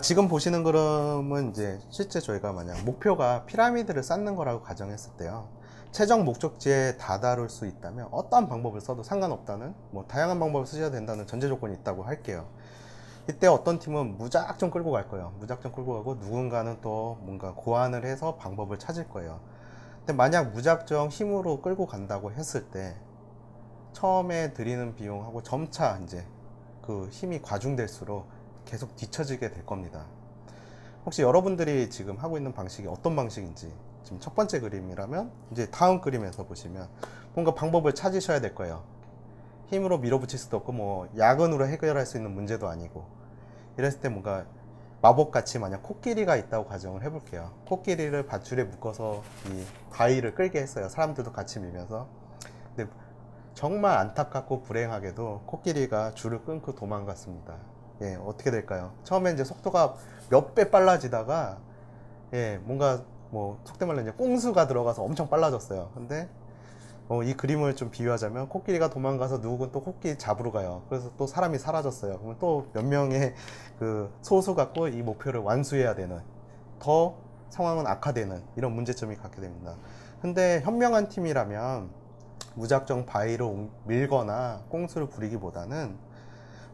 지금 보시는 그림은 이제 실제 저희가 만약 목표가 피라미드를 쌓는 거라고 가정했을 때요. 최종 목적지에 다다를 수 있다면 어떠한 방법을 써도 상관없다는, 뭐 다양한 방법을 쓰셔야 된다는 전제 조건이 있다고 할게요. 이때 어떤 팀은 무작정 끌고 갈 거예요. 무작정 끌고 가고 누군가는 또 뭔가 고안을 해서 방법을 찾을 거예요. 근데 만약 무작정 힘으로 끌고 간다고 했을 때 처음에 들이는 비용하고 점차 이제 그 힘이 과중될수록 계속 뒤처지게 될 겁니다. 혹시 여러분들이 지금 하고 있는 방식이 어떤 방식인지, 지금 첫 번째 그림이라면 이제 다음 그림에서 보시면 뭔가 방법을 찾으셔야 될 거예요. 힘으로 밀어붙일 수도 없고 뭐 야근으로 해결할 수 있는 문제도 아니고, 이랬을 때 뭔가 마법같이 만약 코끼리가 있다고 가정을 해볼게요. 코끼리를 밧줄에 묶어서 이 바위를 끌게 했어요. 사람들도 같이 밀면서. 근데 정말 안타깝고 불행하게도 코끼리가 줄을 끊고 도망갔습니다. 예, 어떻게 될까요? 처음에 이제 속도가 몇 배 빨라지다가 뭔가 뭐 속된 말로 이제 꽁수가 들어가서 엄청 빨라졌어요. 근데 이 그림을 좀 비유하자면 코끼리가 도망가서 누군 또 코끼리 잡으러 가요. 그래서 또 사람이 사라졌어요. 그러면 또 몇 명의 그 소수 갖고 이 목표를 완수해야 되는, 더 상황은 악화되는 이런 문제점이 갖게 됩니다. 근데 현명한 팀이라면 무작정 바위로 밀거나 꽁수를 부리기보다는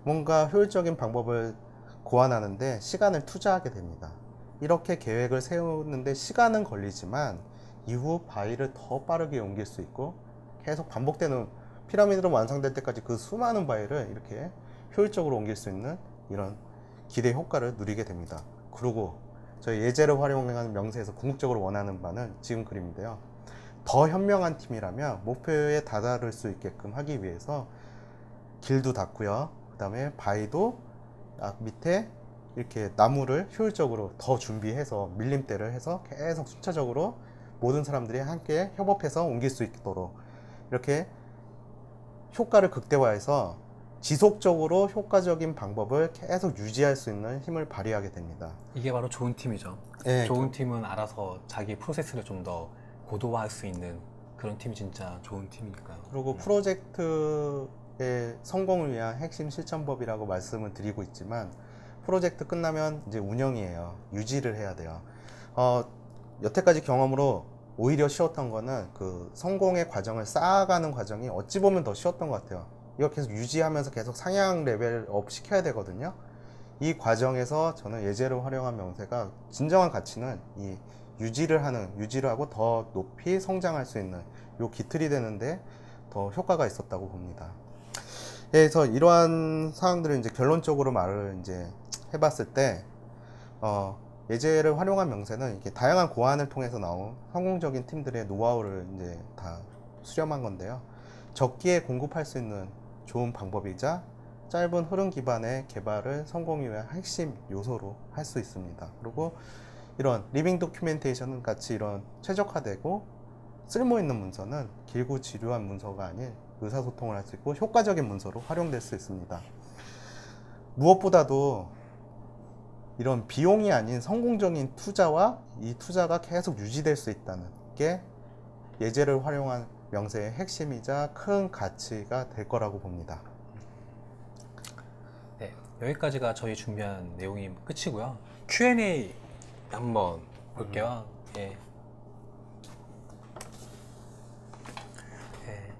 뭔가 효율적인 방법을 고안하는데 시간을 투자하게 됩니다. 이렇게 계획을 세우는데 시간은 걸리지만 이후 바위를 더 빠르게 옮길 수 있고, 계속 반복되는, 피라미드로 완성될 때까지 그 수많은 바위를 이렇게 효율적으로 옮길 수 있는 이런 기대 효과를 누리게 됩니다. 그리고 저희 예제를 활용하는 명세에서 궁극적으로 원하는 바는 지금 그림인데요. 더 현명한 팀이라면 목표에 다다를 수 있게끔 하기 위해서 길도 닦고요. 그 다음에 바위도 밑에 이렇게 나무를 효율적으로 더 준비해서 밀림대를 해서 계속 순차적으로 모든 사람들이 함께 협업해서 옮길 수 있도록 이렇게 효과를 극대화해서 지속적으로 효과적인 방법을 계속 유지할 수 있는 힘을 발휘하게 됩니다. 이게 바로 좋은 팀이죠. 네, 좋은 팀은 알아서 자기 프로세스를 좀 더 고도화할 수 있는 그런 팀이 진짜 좋은 팀이니까요. 그리고 프로젝트의 성공을 위한 핵심 실천법이라고 말씀을 드리고 있지만, 프로젝트 끝나면 이제 운영이에요. 유지를 해야 돼요. 여태까지 경험으로 오히려 쉬웠던 거는 그 성공의 과정을 쌓아가는 과정이 어찌 보면 더 쉬웠던 것 같아요. 이거 계속 유지하면서 계속 상향 레벨업 시켜야 되거든요. 이 과정에서 저는 예제를 활용한 명세가 진정한 가치는 이 유지를 하고 더 높이 성장할 수 있는 요 기틀이 되는데 더 효과가 있었다고 봅니다. 그래서 이러한 사항들을 이제 결론적으로 말을 이제 해봤을 때, 예제를 활용한 명세는 이렇게 다양한 고안을 통해서 나온 성공적인 팀들의 노하우를 이제 다 수렴한 건데요. 적기에 공급할 수 있는 좋은 방법이자 짧은 흐름 기반의 개발을 성공을 위한 핵심 요소로 할 수 있습니다. 그리고 이런 리빙 도큐멘테이션 같이 이런 최적화되고 쓸모있는 문서는 길고 지루한 문서가 아닌 의사소통을 할 수 있고 효과적인 문서로 활용될 수 있습니다. 무엇보다도 이런 비용이 아닌 성공적인 투자와 이 투자가 계속 유지될 수 있다는 게 예제를 활용한 명세의 핵심이자 큰 가치가 될 거라고 봅니다. 네, 여기까지가 저희 준비한 내용이 끝이고요. Q&A 한번 볼게요. 예. 예.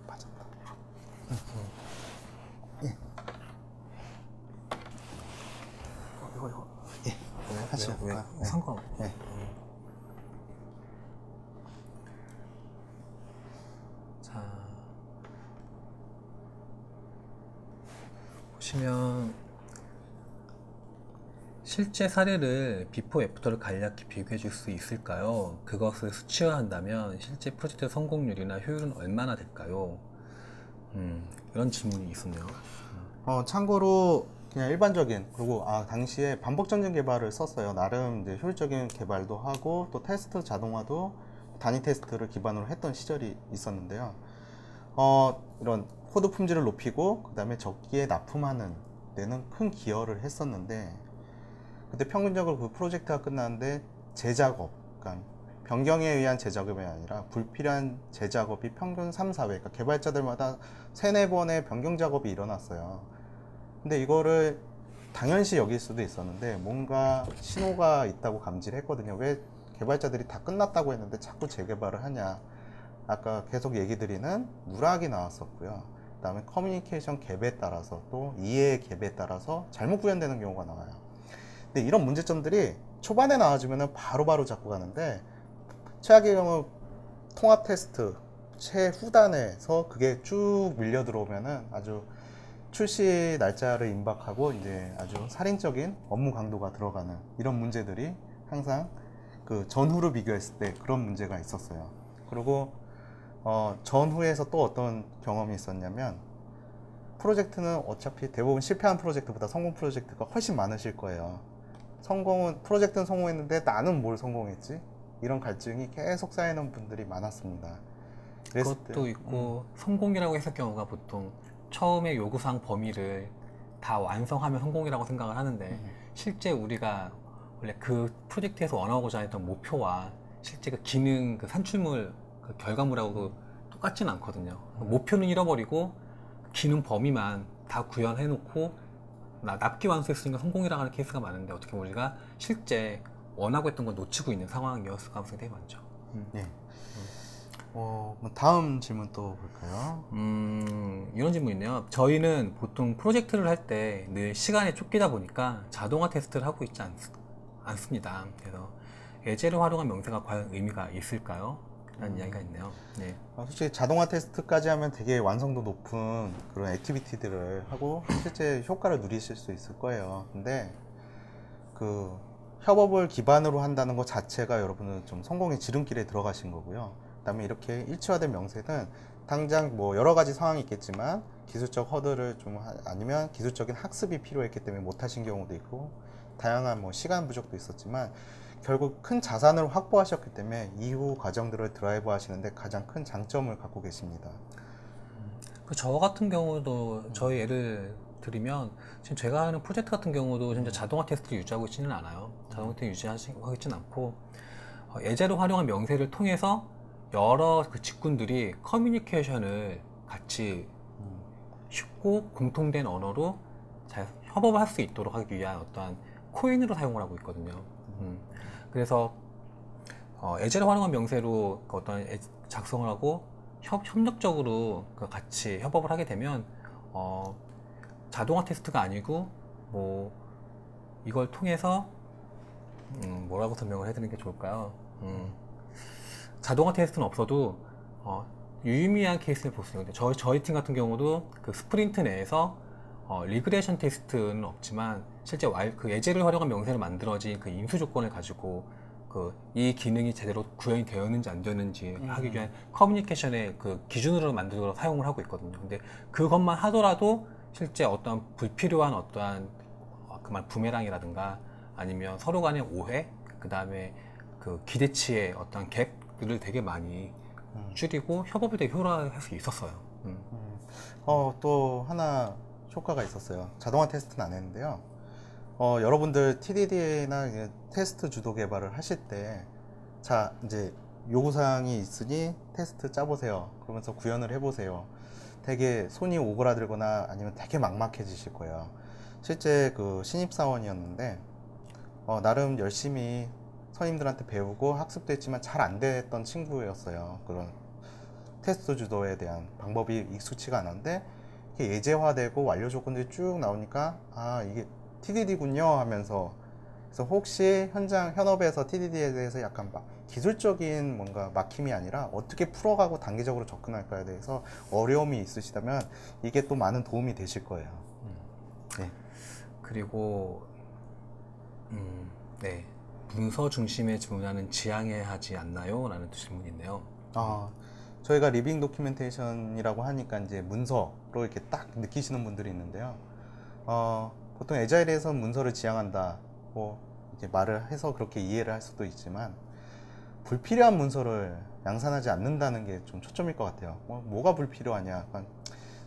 맞았다. 이거 하시죠. 왜? 상관. 네. 자, 보시면 실제 사례를 비포 애프터를 간략히 비교해 줄 수 있을까요? 그것을 수치화한다면 실제 프로젝트 성공률이나 효율은 얼마나 될까요? 이런 질문이 있었네요. 참고로 그냥 일반적인, 그리고 당시에 반복 전진 개발을 썼어요. 나름 이제 효율적인 개발도 하고 또 테스트 자동화도 단위 테스트를 기반으로 했던 시절이 있었는데요. 이런 코드 품질을 높이고 그 다음에 적기에 납품하는 데는 큰 기여를 했었는데, 그때 평균적으로 그 프로젝트가 끝났는데 재작업, 그러니까 변경에 의한 재작업이 아니라 불필요한 재작업이 평균 3, 4회, 그러니까 개발자들마다 3, 4번의 변경 작업이 일어났어요. 근데 이거를 당연시 여길 수도 있었는데 뭔가 신호가 있다고 감지를 했거든요. 왜 개발자들이 다 끝났다고 했는데 자꾸 재개발을 하냐. 아까 계속 얘기 드리는 누락이 나왔었고요. 그 다음에 커뮤니케이션 갭에 따라서 또 이해의 갭에 따라서 잘못 구현되는 경우가 나와요. 근데 이런 문제점들이 초반에 나와주면 바로바로 잡고 가는데, 최악의 경우 통합 테스트 최후단에서 그게 쭉 밀려 들어오면은 아주 출시 날짜를 임박하고 이제 아주 살인적인 업무 강도가 들어가는 이런 문제들이 항상 그 전후를 비교했을 때 그런 문제가 있었어요. 그리고 전후에서 또 어떤 경험이 있었냐면, 프로젝트는 어차피 대부분 실패한 프로젝트보다 성공 프로젝트가 훨씬 많으실 거예요. 프로젝트는 성공했는데 나는 뭘 성공했지? 이런 갈증이 계속 쌓이는 분들이 많았습니다. 그것도 있고 성공이라고 했을 경우가 보통 처음에 요구사항 범위를 다 완성하면 성공이라고 생각을 하는데, 실제 우리가 원래 그 프로젝트에서 원하고자 했던 목표와 실제 그 기능, 그 산출물, 그 결과물하고 똑같지는 않거든요. 목표는 잃어버리고 기능 범위만 다 구현해 놓고 납기 완수했으니까 성공이라고 하는 케이스가 많은데, 어떻게 보면 우리가 실제 원하고 했던 걸 놓치고 있는 상황이었을 가능성이 되게 많죠. 네. 다음 질문 또 볼까요? 이런 질문이 있네요. 저희는 보통 프로젝트를 할 때 늘 시간에 쫓기다 보니까 자동화 테스트를 하고 있지 않습니다. 그래서 예제를 활용한 명세가 과연 의미가 있을까요? 라는 이야기가 있네요. 네. 솔직히 자동화 테스트까지 하면 되게 완성도 높은 그런 액티비티들을 하고 실제 효과를 누리실 수 있을 거예요. 근데 그 협업을 기반으로 한다는 것 자체가 여러분은 좀 성공의 지름길에 들어가신 거고요. 그다음에 이렇게 일치화된 명세는 당장 뭐 여러 가지 상황이 있겠지만 기술적 허들을 좀 아니면 기술적인 학습이 필요했기 때문에 못 하신 경우도 있고, 다양한 뭐 시간 부족도 있었지만 결국 큰 자산을 확보하셨기 때문에 이후 과정들을 드라이브 하시는데 가장 큰 장점을 갖고 계십니다. 저 같은 경우도 저희 예를 드리면, 지금 제가 하는 프로젝트 같은 경우도 진짜 자동화 테스트를 유지하고 있지는 않아요. 자동화 테스트 유지하고 있지는 않고, 예제로 활용한 명세를 통해서 여러 그 직군들이 커뮤니케이션을 같이 쉽고 공통된 언어로 잘 협업을 할 수 있도록 하기 위한 어떠한 코인으로 사용을 하고 있거든요. 그래서 예제를 활용한 명세로 어떤 작성을 하고 협력적으로 같이 협업을 하게 되면 자동화 테스트가 아니고 뭐 이걸 통해서 뭐라고 설명을 해드리는 게 좋을까요? 자동화 테스트는 없어도 유의미한 케이스를 볼 수 있는데, 저희 팀 같은 경우도 그 스프린트 내에서 리그레이션 테스트는 없지만 실제 그 예제를 활용한 명세를 만들어진 그 인수 조건을 가지고 이 기능이 제대로 구현이 되었는지 안 되었는지 하기 위한 커뮤니케이션의 그 기준으로 만들어 사용을 하고 있거든요. 근데 그것만 하더라도 실제 어떤 불필요한 어떠한 그만 부메랑이라든가 아니면 서로 간의 오해, 그 다음에 그 기대치의 어떤 갭을 되게 많이 줄이고 협업을 되게 효율화할 수 있었어요. 또 하나 효과가 있었어요. 자동화 테스트는 안 했는데요. 여러분들 TDD나 테스트 주도 개발을 하실 때, 자, 이제 요구사항이 있으니 테스트 짜보세요. 그러면서 구현을 해보세요. 되게 손이 오그라들거나 아니면 되게 막막해지실 거예요. 실제 그 신입사원이었는데, 나름 열심히 선임들한테 배우고 학습도 했지만 잘 안 됐던 친구였어요. 그런 테스트 주도에 대한 방법이 익숙치가 않았는데, 이게 예제화되고 완료 조건들이 쭉 나오니까, 아, 이게 TDD군요 하면서, 그래서 혹시 현업에서 TDD에 대해서 약간 기술적인 뭔가 막힘이 아니라 어떻게 풀어가고 단계적으로 접근할까에 대해서 어려움이 있으시다면 이게 또 많은 도움이 되실 거예요. 네. 그리고 네, 문서 중심의 문화는 지향해야 하지 않나요? 라는 질문이 있네요. 저희가 리빙 도큐멘테이션이라고 하니까 이제 문서로 이렇게 딱 느끼시는 분들이 있는데요. 보통 애자일에서 문서를 지향한다고 이제 말을 해서 그렇게 이해를 할 수도 있지만, 불필요한 문서를 양산하지 않는다는 게 좀 초점일 것 같아요. 뭐가 불필요하냐? 약간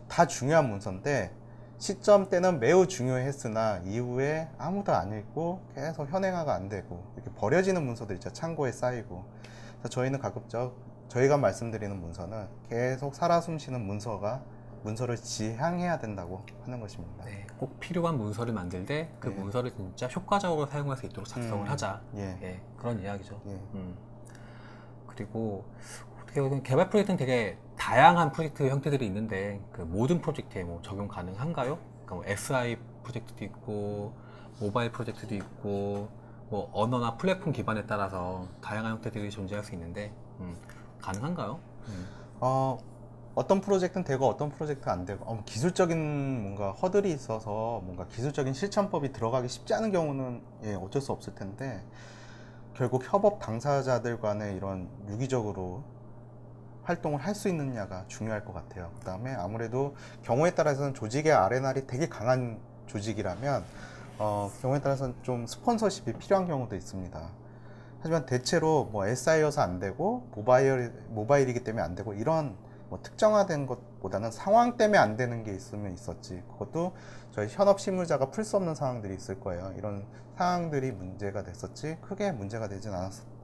다 중요한 문서인데 시점 때는 매우 중요했으나 이후에 아무도 안 읽고 계속 현행화가 안 되고 이렇게 버려지는 문서들 있죠. 창고에 쌓이고. 그래서 저희는 가급적 저희가 말씀드리는 문서는 계속 살아 숨쉬는 문서를 지향해야 된다고 하는 것입니다. 네, 꼭 필요한 문서를 만들 때 그 문서를 진짜 효과적으로 사용할 수 있도록 작성을 하자. 예, 그런 이야기죠. 그리고 어떻게 보면 개발 프로젝트는 되게 다양한 프로젝트 형태들이 있는데 그 모든 프로젝트에 뭐 적용 가능한가요? 그러니까 뭐 SI 프로젝트도 있고 모바일 프로젝트도 있고 뭐 언어나 플랫폼 기반에 따라서 다양한 형태들이 존재할 수 있는데 가능한가요? 어떤 프로젝트는 되고 어떤 프로젝트는 안 되고 기술적인 뭔가 허들이 있어서 뭔가 기술적인 실천법이 들어가기 쉽지 않은 경우는 어쩔 수 없을 텐데 결국 협업 당사자들 간에 이런 유기적으로 활동을 할 수 있느냐가 중요할 것 같아요. 그 다음에 아무래도 경우에 따라서는 조직의 R&R이 되게 강한 조직이라면 경우에 따라서는 좀 스폰서십이 필요한 경우도 있습니다. 하지만 대체로 뭐 SI여서 안 되고 모바일이기 때문에 안 되고 이런 뭐 특정화된 것보다는 상황 때문에 안 되는 게 있으면 있었지, 그것도 저희 현업 실무자가 풀 수 없는 상황들이 있을 거예요. 이런 상황들이 문제가 됐었지 크게 문제가 되진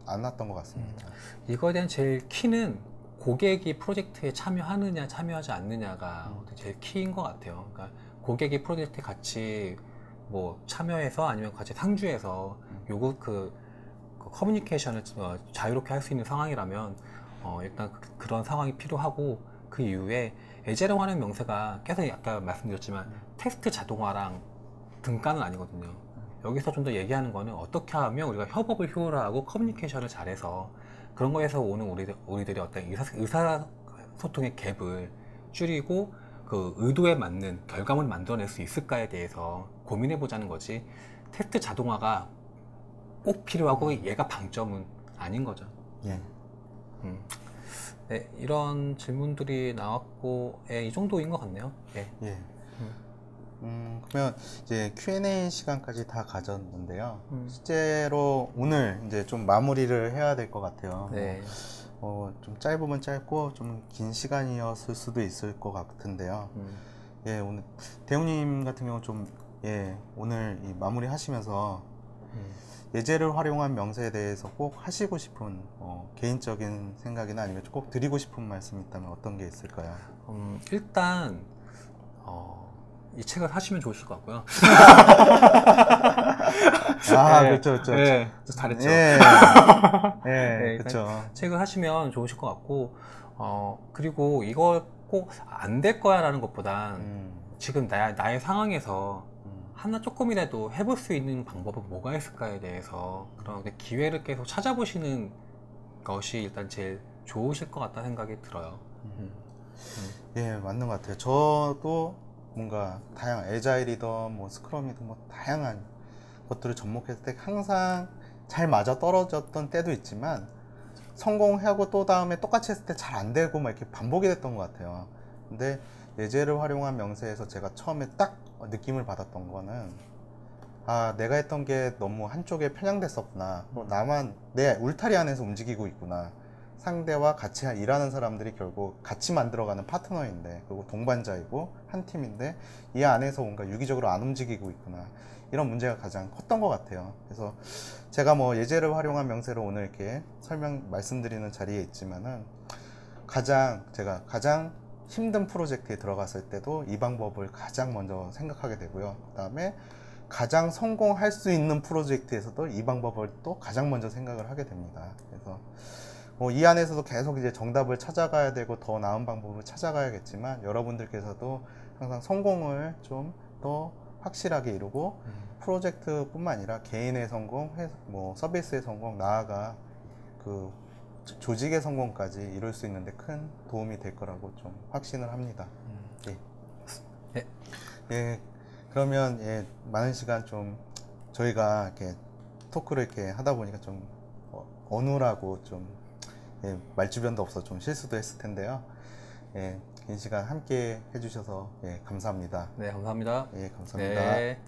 않았던 것 같습니다. 이거에 대한 제일 키는 고객이 프로젝트에 참여하느냐 참여하지 않느냐가 제일 키인 것 같아요. 그러니까 고객이 프로젝트에 같이 뭐 참여해서 아니면 같이 상주해서 요거 그 커뮤니케이션을 자유롭게 할 수 있는 상황이라면 일단 그런 상황이 필요하고, 그 이후에 에제르화는 명세가 계속 아까 말씀드렸지만 테스트 자동화랑 등가는 아니거든요. 여기서 좀 더 얘기하는 거는 어떻게 하면 우리가 협업을 효율화하고 커뮤니케이션을 잘해서 그런 거에서 오는 우리들의 어떤 의사소통의 갭을 줄이고 그 의도에 맞는 결과물을 만들어낼 수 있을까에 대해서 고민해 보자는 거지, 테스트 자동화가 꼭 필요하고 얘가 방점은 아닌 거죠. 네, 이런 질문들이 나왔고 이 정도인 것 같네요. 그러면 이제 Q&A 시간까지 다 가졌는데요. 실제로 오늘 이제 좀 마무리를 해야 될 것 같아요. 네. 좀 짧으면 짧고 좀 긴 시간이었을 수도 있을 것 같은데요. 오늘 대웅님 같은 경우 좀 오늘 이 마무리 하시면서 예제를 활용한 명세에 대해서 꼭 하시고 싶은 개인적인 생각이나 아니면 꼭 드리고 싶은 말씀이 있다면 어떤 게 있을까요? 일단 이 책을 하시면 좋으실 것 같고요. 그렇죠. 네, 잘했죠. 그렇죠. 책을 하시면 좋으실 것 같고, 그리고 이거 꼭 안 될 거야 라는 것보단 지금 나의 상황에서 하나 조금이라도 해볼 수 있는 방법은 뭐가 있을까에 대해서 그런 기회를 계속 찾아보시는 것이 일단 제일 좋으실 것 같다는 생각이 들어요. 맞는 것 같아요. 저도 뭔가 다양한 에자일이든 뭐 스크럼이든 뭐 다양한 것들을 접목했을 때 항상 잘 맞아 떨어졌던 때도 있지만 성공하고 또 다음에 똑같이 했을 때 잘 안 되고 막 이렇게 반복이 됐던 것 같아요. 근데 예제를 활용한 명세에서 제가 처음에 딱 느낌을 받았던 거는 내가 했던 게 너무 한쪽에 편향됐었구나, 나만 내 울타리 안에서 움직이고 있구나, 상대와 같이 일하는 사람들이 결국 같이 만들어가는 파트너인데, 그리고 동반자이고 한 팀인데 이 안에서 뭔가 유기적으로 안 움직이고 있구나, 이런 문제가 가장 컸던 것 같아요. 그래서 제가 뭐 예제를 활용한 명세로 오늘 이렇게 말씀드리는 자리에 있지만은 제가 가장 힘든 프로젝트에 들어갔을 때도 이 방법을 가장 먼저 생각하게 되고요. 그 다음에 가장 성공할 수 있는 프로젝트에서도 이 방법을 또 가장 먼저 생각을 하게 됩니다. 그래서 이 안에서도 계속 이제 정답을 찾아가야 되고 더 나은 방법을 찾아가야겠지만, 여러분들께서도 항상 성공을 좀 더 확실하게 이루고 프로젝트뿐만 아니라 개인의 성공, 서비스의 성공, 나아가 그 조직의 성공까지 이룰 수 있는데 큰 도움이 될 거라고 좀 확신을 합니다. 그러면 많은 시간 좀 저희가 이렇게 토크를 이렇게 하다 보니까 좀 어눌하고 좀 말주변도 없어 좀 실수도 했을 텐데요. 긴 시간 함께 해주셔서 감사합니다. 네, 감사합니다. 감사합니다. 네.